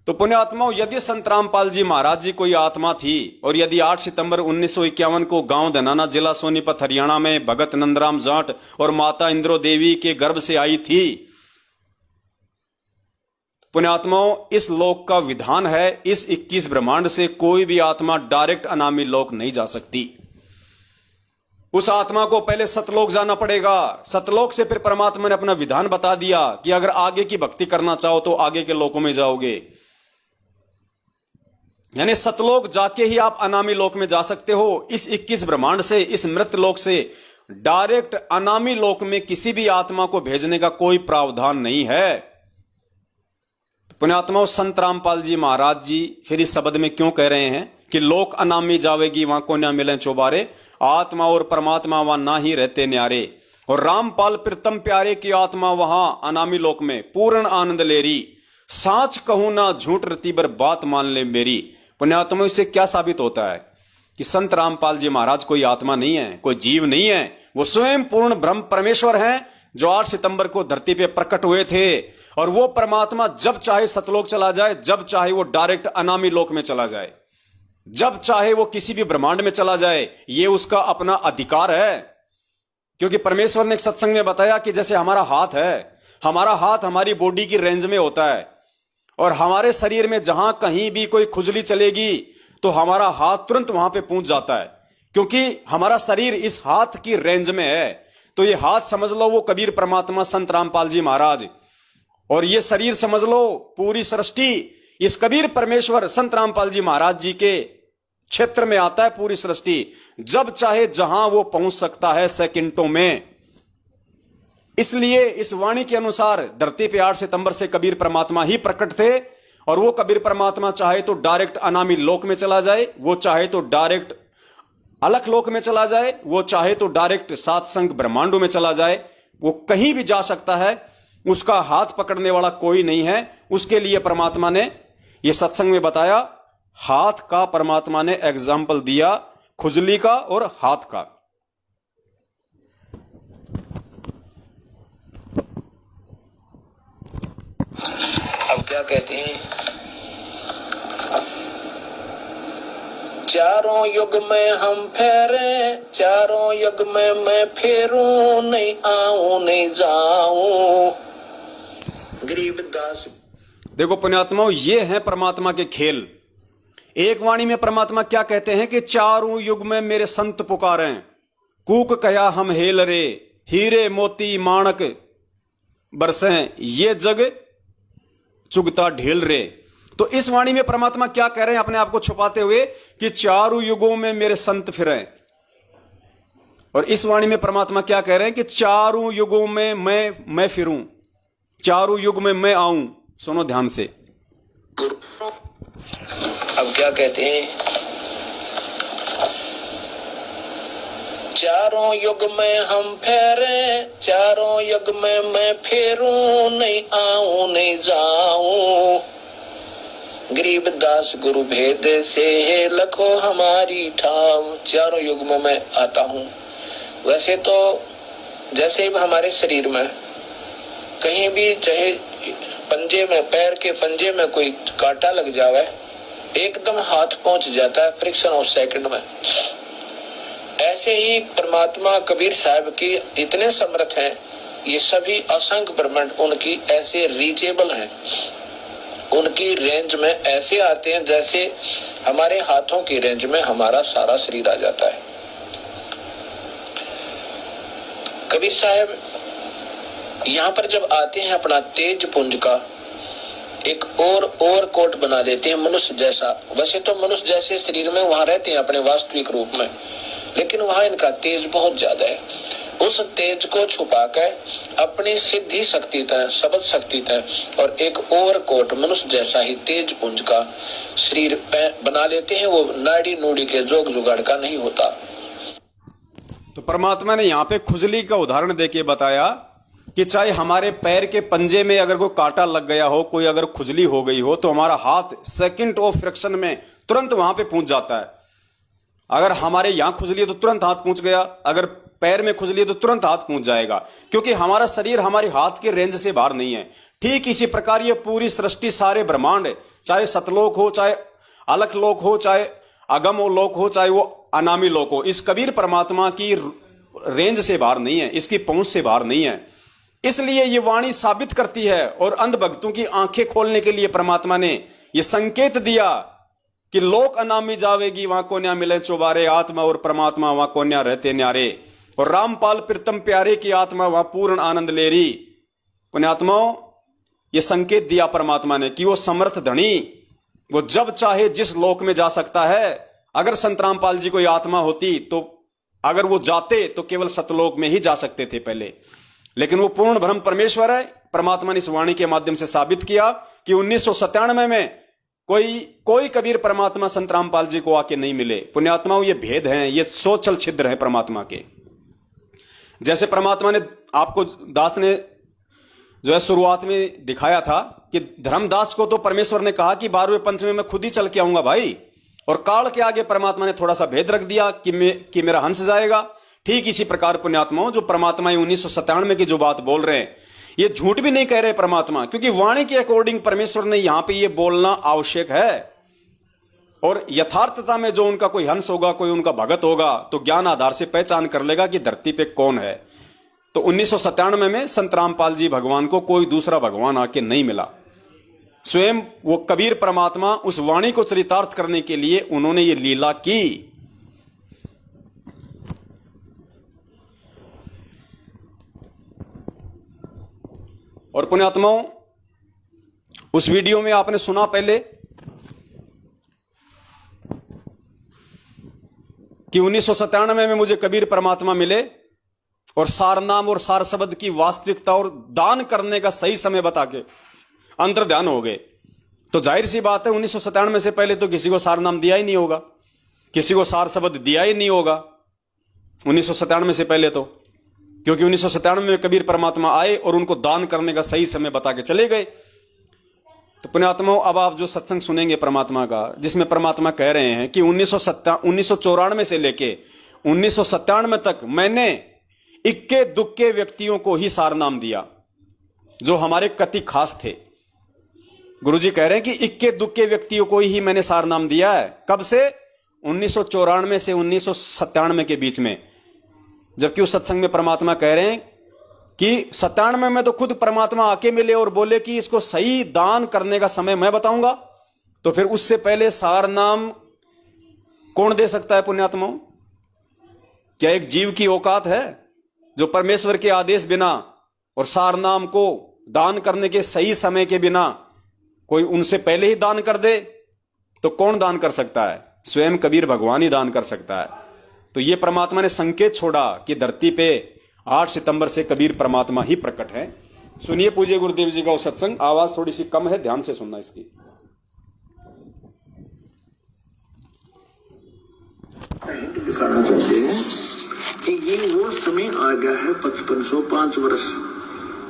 तो पुण्यात्माओं, यदि संत रामपाल जी महाराज जी कोई आत्मा थी, और यदि 8 सितंबर 1951 को गांव धनाना, जिला सोनीपत, हरियाणा में भगत नंदराम जाट और माता इंद्रो देवी के गर्भ से आई थी, पुण्यात्माओं इस लोक का विधान है, इस 21 ब्रह्मांड से कोई भी आत्मा डायरेक्ट अनामी लोक नहीं जा सकती। उस आत्मा को पहले सतलोक जाना पड़ेगा। सतलोक से फिर परमात्मा ने अपना विधान बता दिया कि अगर आगे की भक्ति करना चाहो तो आगे के लोकों में जाओगे। यानी सतलोक जाके ही आप अनामी लोक में जा सकते हो। इस 21 ब्रह्मांड से, इस मृत लोक से डायरेक्ट अनामी लोक में किसी भी आत्मा को भेजने का कोई प्रावधान नहीं है। पुण्यात्माओं, संत रामपाल जी महाराज जी फिर इस शब्द में क्यों कह रहे हैं कि लोक अनामी जावेगी वहां को ना मिले चौबारे, आत्मा और परमात्मा वहां ना ही रहते न्यारे। और रामपाल प्रीतम प्यारे की आत्मा वहां अनामी लोक में पूर्ण आनंद ले रही, साच कहूं ना झूठ रती बर बात मान ले मेरी। पुण्यात्माओं, इससे क्या साबित होता है कि संत रामपाल जी महाराज कोई आत्मा नहीं है, कोई जीव नहीं है, वो स्वयं पूर्ण ब्रह्म परमेश्वर हैं, जो 8 सितंबर को धरती पे प्रकट हुए थे। और वो परमात्मा जब चाहे सतलोक चला जाए, जब चाहे वो डायरेक्ट अनामी लोक में चला जाए, जब चाहे वो किसी भी ब्रह्मांड में चला जाए, ये उसका अपना अधिकार है। क्योंकि परमेश्वर ने एक सत्संग में बताया कि जैसे हमारा हाथ है, हमारा हाथ हमारी बॉडी की रेंज में होता है, और हमारे शरीर में जहां कहीं भी कोई खुजली चलेगी तो हमारा हाथ तुरंत वहां पे पहुंच जाता है, क्योंकि हमारा शरीर इस हाथ की रेंज में है। तो ये हाथ समझ लो वो कबीर परमात्मा संत रामपाल जी महाराज, और ये शरीर समझ लो पूरी सृष्टि इस कबीर परमेश्वर संत रामपाल जी महाराज जी के क्षेत्र में आता है। पूरी सृष्टि जब चाहे जहां वो पहुंच सकता है, सेकंडों में। इसलिए इस वाणी के अनुसार धरती पे 8 सितंबर से कबीर परमात्मा ही प्रकट थे, और वो कबीर परमात्मा चाहे तो डायरेक्ट अनामी लोक में चला जाए, वो चाहे तो डायरेक्ट अलख लोक में चला जाए, वो चाहे तो डायरेक्ट सात संग ब्रह्मांडों में चला जाए, वो कहीं भी जा सकता है। उसका हाथ पकड़ने वाला कोई नहीं है। उसके लिए परमात्मा ने ये सत्संग में बताया, हाथ का परमात्मा ने एग्जाम्पल दिया, खुजली का और हाथ का। अब क्या कहते हैं, चारों युग में हम फेरे, चारों युग में मैं फेरूं, नहीं आऊं नहीं जाऊं। गरीबदास। देखो पुण्यात्माओं, ये है परमात्मा के खेल। एक वाणी में परमात्मा क्या कहते हैं कि चारों युग में मेरे संत पुकारे, कूक कया हम हेल रे, हीरे मोती माणक बरसे, ये जग चुगता ढेल रे। तो इस वाणी में परमात्मा क्या कह रहे हैं अपने आप को छुपाते हुए कि चारों युगों में मेरे संत फिरे। और इस वाणी में परमात्मा क्या कह रहे हैं कि चारों युगों में मैं फिरूं, चारों युग में मैं आऊं। सुनो ध्यान से। अब क्या कहते हैं, चारों युग में हम फेरे, चारों युग में मैं फेरूं, नहीं आऊं नहीं जाऊं। गरीबदास गुरु भेद से लखो हमारी ठाव, चारों युग में मैं आता हूं। वैसे तो जैसे हमारे शरीर में कहीं भी, चाहे पंजे में, पैर के पंजे में कोई कांटा लग जावे, एकदम हाथ पहुंच जाता है फ्रिक्शन ऑफ सेकंड में। ऐसे ही परमात्मा कबीर साहब की इतने समर्थ हैं, ये सभी असंख्य ब्रह्मांड उनकी ऐसे रीचेबल हैं, उनकी रेंज में ऐसे आते हैं जैसे हमारे हाथों की रेंज में हमारा सारा शरीर आ जाता है। कबीर साहब यहाँ पर जब आते हैं, अपना तेज पुंज का एक और कोट बना देते हैं मनुष्य जैसा। वैसे तो मनुष्य जैसे शरीर में वहां रहते हैं अपने वास्तविक रूप में, लेकिन वहां इनका तेज बहुत ज्यादा है। उस तेज को छुपाकर अपनी सिद्धि शक्ति तय, शब्द शक्ति तय और एक और कोट मनुष्य जैसा ही तेज पुंज का शरीर बना लेते हैं। वो नाड़ी नूड़ी के जोग जुगाड़ का नहीं होता। तो परमात्मा ने यहाँ पे खुजली का उदाहरण देके बताया कि चाहे हमारे पैर के पंजे में अगर कोई कांटा लग गया हो, कोई अगर खुजली हो गई हो, तो हमारा हाथ सेकंड ऑफ फ्रैक्शन में तुरंत वहां पे पहुंच जाता है। अगर हमारे यहां खुजली है तो तुरंत हाथ पहुंच गया, अगर पैर में खुजली है तो तुरंत हाथ पहुंच जाएगा, क्योंकि हमारा शरीर हमारे हाथ के रेंज से बाहर नहीं है। ठीक इसी प्रकार ये पूरी सृष्टि, सारे ब्रह्मांड, चाहे सतलोक हो, चाहे अलख लोक हो, चाहे अगम लोक हो, चाहे वो अनामी लोक हो, इस कबीर परमात्मा की रेंज से बाहर नहीं है, इसकी पहुंच से बाहर नहीं है। इसलिए ये वाणी साबित करती है और अंध भक्तों की आंखें खोलने के लिए परमात्मा ने ये संकेत दिया कि लोक अनामी जावेगी, वहां कोन्या मिले चौबारे, आत्मा और परमात्मा वहां कोन्या रहते न्यारे, और रामपाल प्रीतम प्यारे की आत्मा वहां पूर्ण आनंद ले रही। पुण्यात्माओं, ये संकेत दिया परमात्मा ने कि वो समर्थ धनी, वो जब चाहे जिस लोक में जा सकता है। अगर संत रामपाल जी कोई आत्मा होती तो अगर वो जाते तो केवल सतलोक में ही जा सकते थे पहले, लेकिन वो पूर्ण ब्रह्म परमेश्वर है। परमात्मा ने इस वाणी के माध्यम से साबित किया कि 1997 में कोई कबीर परमात्मा संत रामपाल जी को आके नहीं मिले। पुण्यात्माओं, ये भेद हैं, ये सोचल छिद्र है परमात्मा के। जैसे परमात्मा ने आपको, दास ने जो है शुरुआत में दिखाया था कि धर्मदास को तो परमेश्वर ने कहा कि 12वें पंथ में मैं खुद ही चल के आऊंगा भाई, और काल के आगे परमात्मा ने थोड़ा सा भेद रख दिया कि मेरा हंस जाएगा। ठीक इसी प्रकार पुण्यात्माओं, जो परमात्मा 1997 की जो बात बोल रहे हैं, ये झूठ भी नहीं कह रहे परमात्मा, क्योंकि वाणी के अकॉर्डिंग परमेश्वर ने यहां पे ये बोलना आवश्यक है। और यथार्थता में जो उनका कोई हंस होगा, कोई उनका भगत होगा, तो ज्ञान आधार से पहचान कर लेगा कि धरती पे कौन है। तो 1997 में संत रामपाल जी भगवान को कोई दूसरा भगवान आके नहीं मिला। स्वयं वो कबीर परमात्मा उस वाणी को चरितार्थ करने के लिए उन्होंने ये लीला की। और पुण्यात्माओं, उस वीडियो में आपने सुना पहले कि 1997 में मुझे कबीर परमात्मा मिले और सारनाम और सार शब्द की वास्तविकता और दान करने का सही समय बता के अंतर ध्यान हो गए। तो जाहिर सी बात है 1997 से पहले तो किसी को सारनाम दिया ही नहीं होगा, किसी को सार शब्द दिया ही नहीं होगा 1997 से पहले तो, क्योंकि 1997 में कबीर परमात्मा आए और उनको दान करने का सही समय बता के चले गए। तो पुण्यात्माओं, अब आप जो सत्संग सुनेंगे परमात्मा का, जिसमें परमात्मा कह रहे हैं कि 1994 से लेके 1997 तक मैंने इक्के दुक्के व्यक्तियों को ही सार नाम दिया जो हमारे कति खास थे। गुरुजी कह रहे हैं कि इक्के दुक्के व्यक्तियों को ही मैंने सार नाम दिया है। कब से? 1994 से 1997 के बीच में। जबकि उस सत्संग में परमात्मा कह रहे हैं कि 97 में तो खुद परमात्मा आके मिले और बोले कि इसको सही दान करने का समय मैं बताऊंगा। तो फिर उससे पहले सार नाम कौन दे सकता है पुण्यात्माओं? क्या एक जीव की औकात है जो परमेश्वर के आदेश बिना और सार नाम को दान करने के सही समय के बिना कोई उनसे पहले ही दान कर दे? तो कौन दान कर सकता है? स्वयं कबीर भगवान ही दान कर सकता है। तो ये परमात्मा ने संकेत छोड़ा कि धरती पे 8 सितंबर से कबीर परमात्मा ही प्रकट है। सुनिए पूज्य गुरुदेव जी का वो सत्संग। आवाज थोड़ी सी कम है, ध्यान से सुनना इसकी। दिखाना चाहते हैं कि ये वो समय आ गया है 5505 वर्ष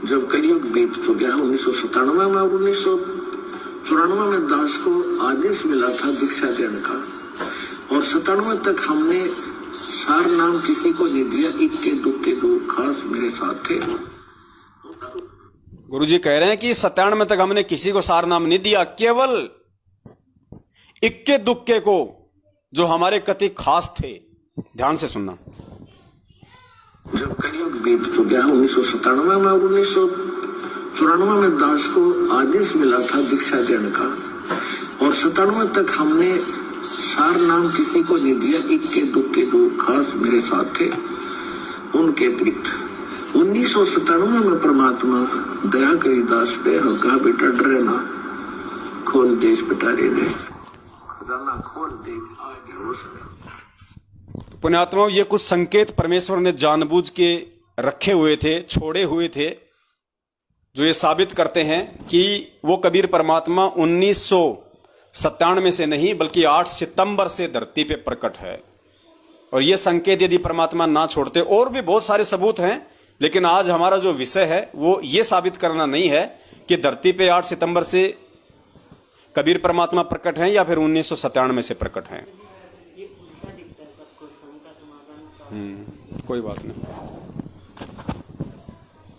जब कलयुग बीत चुका है। 1997 में और 1994 में दास को आदेश मिला था दीक्षा देने का, और 97 तक हमने सार नाम किसी को नहीं दिया। इक्के दुक्के दो खास मेरे साथ थे। गुरुजी कह रहे हैं कि 97 तक हमने किसी को सार नाम नहीं दिया, केवल इक्के दुक्के को जो हमारे कति खास थे। ध्यान से सुनना। जब कलयुग बीत चुका है 1997 में और 1994 में दास को आदेश मिला था दीक्षा देने का, और 97 तक हमने सार नाम किसी को नहीं दिया। इक्के दुक्के दो खास मेरे साथ थे उनके अतिरिक्त। 1997 में परमात्मा दया करी दास पे कहा, बेटा डरे ना, खोल दे इस पिटारे ने, खजाना खोल दे, आ गया वो समय। पुण्यात्माओं, ये कुछ संकेत परमेश्वर ने जानबूझ के रखे हुए थे, छोड़े हुए थे, जो ये साबित करते हैं कि वो कबीर परमात्मा 1997 से नहीं बल्कि 8 सितंबर से धरती पे प्रकट है। और ये संकेत यदि परमात्मा ना छोड़ते, और भी बहुत सारे सबूत हैं, लेकिन आज हमारा जो विषय है वो ये साबित करना नहीं है कि धरती पे 8 सितंबर से कबीर परमात्मा प्रकट हैं या फिर 1997 से प्रकट हैं। कोई बात नहीं,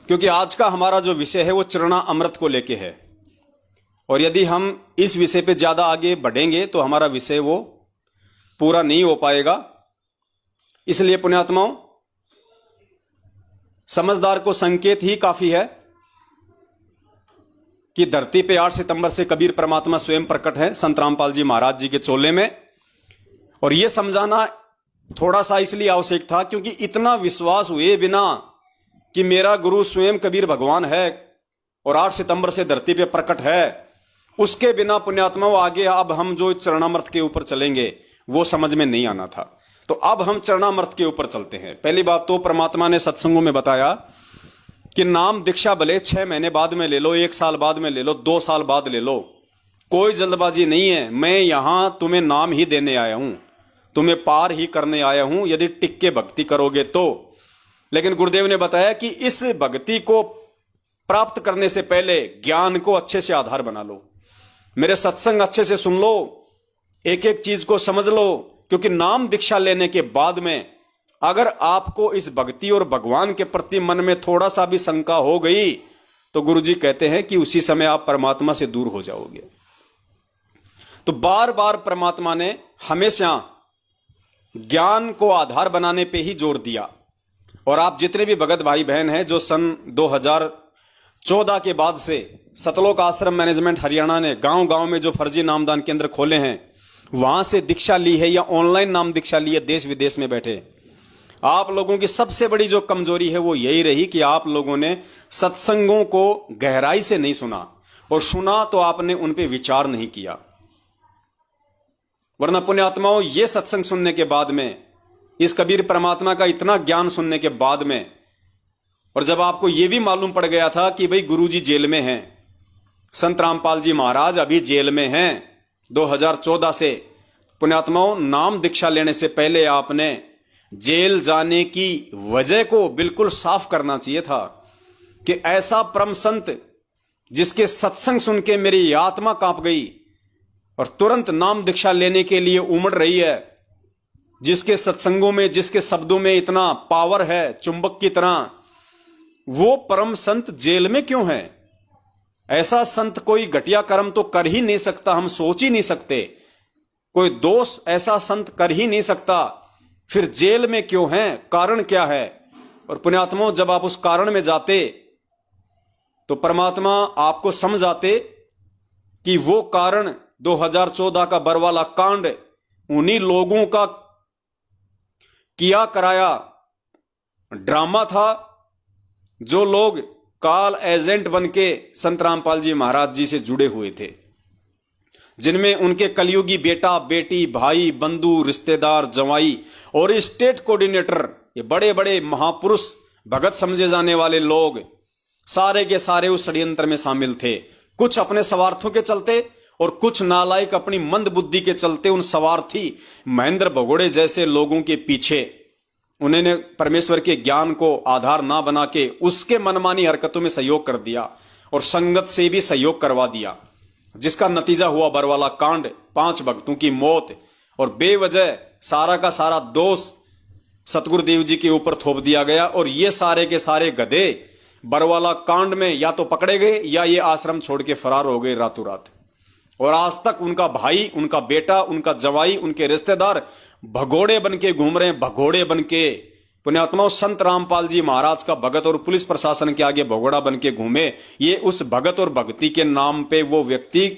क्योंकि आज का हमारा जो विषय है वो चरणा अमृत को लेके है, और यदि हम इस विषय पे ज्यादा आगे बढ़ेंगे तो हमारा विषय वो पूरा नहीं हो पाएगा। इसलिए पुण्यात्माओं, समझदार को संकेत ही काफी है कि धरती पे 8 सितंबर से कबीर परमात्मा स्वयं प्रकट है संत रामपाल जी महाराज जी के चोले में। और यह समझाना थोड़ा सा इसलिए आवश्यक था क्योंकि इतना विश्वास हुए बिना कि मेरा गुरु स्वयं कबीर भगवान है और 8 सितंबर से धरती पे प्रकट है, उसके बिना पुण्यात्माओं आगे अब हम जो चरणामृत के ऊपर चलेंगे वो समझ में नहीं आना था। तो अब हम चरणामृत के ऊपर चलते हैं। पहली बात तो परमात्मा ने सत्संगों में बताया कि नाम दीक्षा भले 6 महीने बाद में ले लो, 1 साल बाद में ले लो, 2 साल बाद ले लो, कोई जल्दबाजी नहीं है। मैं यहां तुम्हें नाम ही देने आया हूं, तुम्हें पार ही करने आया हूं यदि टिक के भक्ति करोगे तो। लेकिन गुरुदेव ने बताया कि इस भक्ति को प्राप्त करने से पहले ज्ञान को अच्छे से आधार बना लो, मेरे सत्संग अच्छे से सुन लो, एक एक चीज को समझ लो, क्योंकि नाम दीक्षा लेने के बाद में अगर आपको इस भक्ति और भगवान के प्रति मन में थोड़ा सा भी शंका हो गई तो गुरुजी कहते हैं कि उसी समय आप परमात्मा से दूर हो जाओगे। तो बार बार परमात्मा ने हमेशा ज्ञान को आधार बनाने पे ही जोर दिया। और आप जितने भी भगत भाई बहन हैं जो सन 2014 के बाद से सतलोक आश्रम मैनेजमेंट हरियाणा ने गांव गांव में जो फर्जी नामदान केंद्र खोले हैं वहां से दीक्षा ली है या ऑनलाइन नाम दीक्षा ली है देश विदेश में बैठे, आप लोगों की सबसे बड़ी जो कमजोरी है वो यही रही कि आप लोगों ने सत्संगों को गहराई से नहीं सुना, और सुना तो आपने उन पे विचार नहीं किया। वरना पुण्यात्माओं, ये सत्संग सुनने के बाद में, इस कबीर परमात्मा का इतना ज्ञान सुनने के बाद में, और जब आपको यह भी मालूम पड़ गया था कि भाई गुरुजी जेल में हैं, संत रामपाल जी महाराज अभी जेल में हैं 2014 से, पुण्यात्माओं नाम दीक्षा लेने से पहले आपने जेल जाने की वजह को बिल्कुल साफ करना चाहिए था कि ऐसा परम संत जिसके सत्संग सुन के मेरी आत्मा कांप गई और तुरंत नाम दीक्षा लेने के लिए उमड़ रही है, जिसके सत्संगों में, जिसके शब्दों में इतना पावर है चुंबक की तरह, वो परम संत जेल में क्यों है? ऐसा संत कोई घटिया कर्म तो कर ही नहीं सकता, हम सोच ही नहीं सकते। कोई दोष ऐसा संत कर ही नहीं सकता, फिर जेल में क्यों है? कारण क्या है? और पुण्यात्माओं, जब आप उस कारण में जाते तो परमात्मा आपको समझाते कि वो कारण 2014 का बरवाला कांड उन्हीं लोगों का किया कराया ड्रामा था, जो लोग काल एजेंट बनके संत रामपाल जी महाराज जी से जुड़े हुए थे, जिनमें उनके कलयुगी बेटा बेटी, भाई बंधु, रिश्तेदार, जवाई और स्टेट कोऑर्डिनेटर, ये बड़े बड़े महापुरुष भगत समझे जाने वाले लोग सारे के सारे उस षड्यंत्र में शामिल थे। कुछ अपने स्वार्थों के चलते और कुछ नालायक अपनी मंद बुद्धि के चलते उन स्वार्थी महेंद्र भगोड़े जैसे लोगों के पीछे उन्होंने परमेश्वर के ज्ञान को आधार ना बना के उसके मनमानी हरकतों में सहयोग कर दिया और संगत से भी सहयोग करवा दिया, जिसका नतीजा हुआ बरवाला कांड, 5 भक्तों की मौत और बेवजह सारा का सारा दोष सतगुरुदेव जी के ऊपर थोप दिया गया। और ये सारे के सारे गधे बरवाला कांड में या तो पकड़े गए या ये आश्रम छोड़ के फरार हो गए रातों रात। और आज तक उनका भाई, उनका बेटा, उनका जवाई, उनके रिश्तेदार भगोड़े बन के घूम रहे हैं, भगोड़े बन के। पुण्यात्माओं, संत रामपाल जी महाराज का भगत और पुलिस प्रशासन के आगे भगोड़ा बन के घूमे, ये उस भगत और भक्ति के नाम पे वो व्यक्ति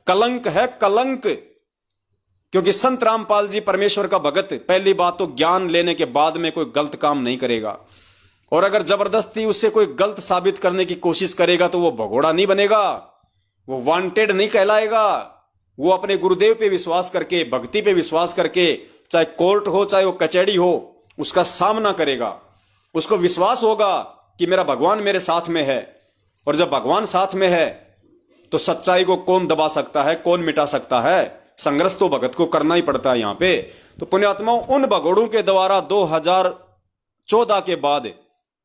कलंक है, कलंक। क्योंकि संत रामपाल जी परमेश्वर का भगत पहली बात तो ज्ञान लेने के बाद में कोई गलत काम नहीं करेगा, और अगर जबरदस्ती उससे कोई गलत साबित करने की कोशिश करेगा तो वो भगोड़ा नहीं बनेगा, वो वांटेड नहीं कहलाएगा। वो अपने गुरुदेव पे विश्वास करके, भक्ति पे विश्वास करके, चाहे कोर्ट हो चाहे वो कचहरी हो, उसका सामना करेगा। उसको विश्वास होगा कि मेरा भगवान मेरे साथ में है, और जब भगवान साथ में है तो सच्चाई को कौन दबा सकता है, कौन मिटा सकता है? संघर्ष तो भगत को करना ही पड़ता है यहां पे। तो पुण्यात्माओं, उन भगोड़ों के द्वारा 2014 के बाद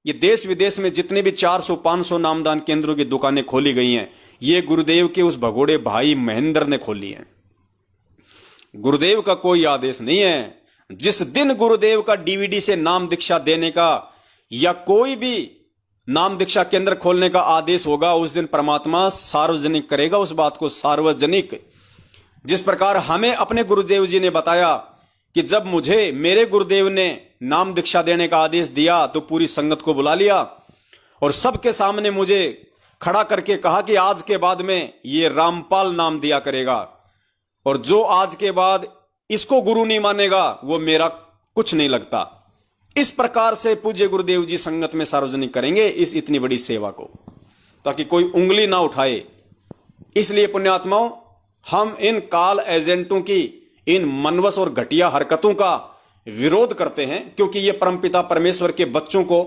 ये देश विदेश में जितने भी 400-500 नामदान केंद्रों की दुकानें खोली गई हैं, ये गुरुदेव के उस भगोड़े भाई महेंद्र ने खोली हैं। गुरुदेव का कोई आदेश नहीं है। जिस दिन गुरुदेव का डीवीडी से नाम दीक्षा देने का या कोई भी नाम दीक्षा केंद्र खोलने का आदेश होगा, उस दिन परमात्मा सार्वजनिक करेगा उस बात को, सार्वजनिक। जिस प्रकार हमें अपने गुरुदेव जी ने बताया कि जब मुझे मेरे गुरुदेव ने नाम दीक्षा देने का आदेश दिया तो पूरी संगत को बुला लिया और सबके सामने मुझे खड़ा करके कहा कि आज के बाद में ये रामपाल नाम दिया करेगा, और जो आज के बाद इसको गुरु नहीं मानेगा वो मेरा कुछ नहीं लगता। इस प्रकार से पूज्य गुरुदेव जी संगत में सार्वजनिक करेंगे इस इतनी बड़ी सेवा को, ताकि कोई उंगली ना उठाए। इसलिए पुण्यात्माओं, हम इन काल एजेंटों की इन मनवस और घटिया हरकतों का विरोध करते हैं, क्योंकि ये परमपिता परमेश्वर के बच्चों को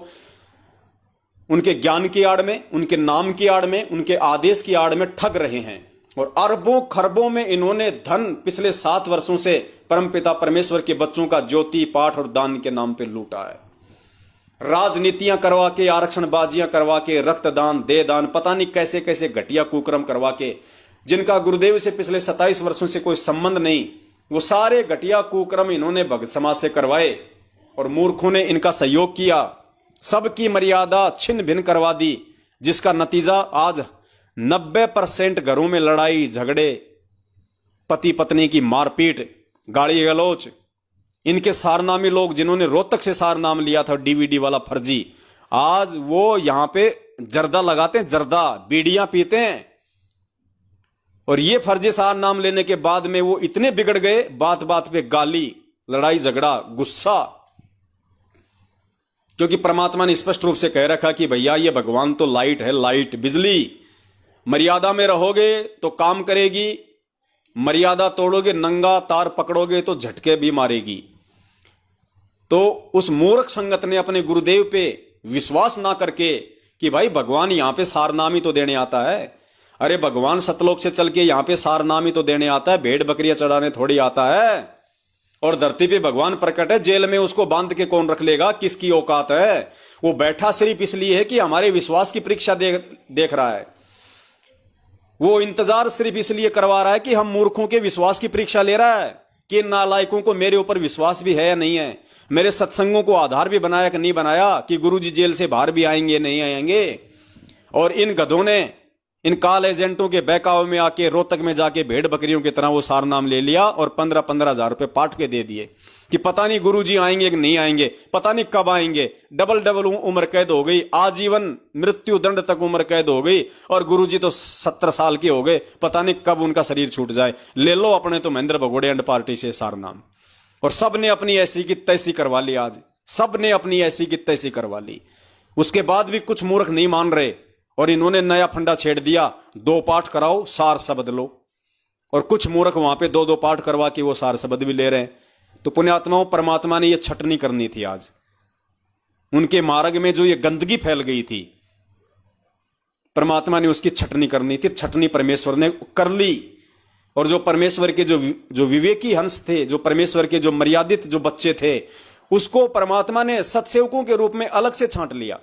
उनके ज्ञान की आड़ में, उनके नाम की आड़ में, उनके आदेश की आड़ में ठग रहे हैं। और अरबों खरबों में इन्होंने धन पिछले 7 वर्षों से परमपिता परमेश्वर के बच्चों का ज्योति पाठ और दान के नाम पे लूटा है। राजनीतियां करवा के, आरक्षणबाजियां करवा के, रक्तदान, देहदान, पता नहीं कैसे कैसे घटिया कुक्रम करवा के, जिनका गुरुदेव से पिछले 27 वर्षों से कोई संबंध नहीं, वो सारे घटिया कुक्रम इन्होंने भक्त समाज से करवाए और मूर्खों ने इनका सहयोग किया। सबकी मर्यादा छिन्न भिन्न करवा दी, जिसका नतीजा आज 90% घरों में लड़ाई झगड़े, पति पत्नी की मारपीट, गाली गलौच। इनके सारनामी लोग जिन्होंने रोहतक से सार नाम लिया था डीवीडी वाला फर्जी, आज वो यहां पे जर्दा लगाते हैं, जर्दा बीड़ियां पीते हैं। और ये फर्जी सार नाम लेने के बाद में वो इतने बिगड़ गए, बात बात पे गाली, लड़ाई झगड़ा, गुस्सा। क्योंकि परमात्मा ने स्पष्ट रूप से कह रखा कि भैया ये भगवान तो लाइट है, लाइट, बिजली। मर्यादा में रहोगे तो काम करेगी, मर्यादा तोड़ोगे, नंगा तार पकड़ोगे तो झटके भी मारेगी। तो उस मूर्ख संगत ने अपने गुरुदेव पे विश्वास ना करके कि भाई भगवान यहां पे सारनामी तो देने आता है, अरे भगवान सतलोक से चल के यहां पे सारनामी तो देने आता है, भेड़ बकरियां चढ़ाने थोड़ी आता है। और धरती पे भगवान प्रकट है, जेल में उसको बांध के कौन रख लेगा, किसकी औकात है? वो बैठा सिर्फ इसलिए है कि हमारे विश्वास की परीक्षा देख रहा है। वो इंतजार सिर्फ इसलिए करवा रहा है कि हम मूर्खों के विश्वास की परीक्षा ले रहा है कि इन नालायकों को मेरे ऊपर विश्वास भी है या नहीं है, मेरे सत्संगों को आधार भी बनाया कि नहीं बनाया, कि गुरुजी जेल से बाहर भी आएंगे नहीं आएंगे। और इन गधों ने इन काल एजेंटों के बहकावे में आके रोहतक में जाके भेड़ बकरियों की तरह वो सार नाम ले लिया और 15-15 हजार रुपए पाट के दे दिए कि पता नहीं गुरुजी आएंगे कि नहीं आएंगे, पता नहीं कब आएंगे। डबल उम्र कैद हो गई, आजीवन मृत्यु दंड तक उम्र कैद हो गई, और गुरुजी तो 70 साल के हो गए, पता नहीं कब उनका शरीर छूट जाए। ले लो अपने तो महेंद्र भगोड़े एंड पार्टी से सार नाम। और सब ने अपनी ऐसी की तैसी करवा ली, आज सब ने अपनी ऐसी की तैसी करवा ली। उसके बाद भी कुछ मूर्ख नहीं मान रहे और इन्होंने नया फंडा छेड़ दिया, 2 पाठ कराओ सार शब्द लो। और कुछ मूर्ख वहां पे 2-2 पाठ करवा के वो सार शब्द भी ले रहे हैं। तो पुण्यात्माओं, परमात्मा ने ये छटनी करनी थी। आज उनके मार्ग में जो ये गंदगी फैल गई थी, परमात्मा ने उसकी छटनी करनी थी। छटनी परमेश्वर ने कर ली। और जो परमेश्वर के जो विवेकी हंस थे, जो परमेश्वर के जो मर्यादित जो बच्चे थे, उसको परमात्मा ने सत्सेवकों के रूप में अलग से छांट लिया।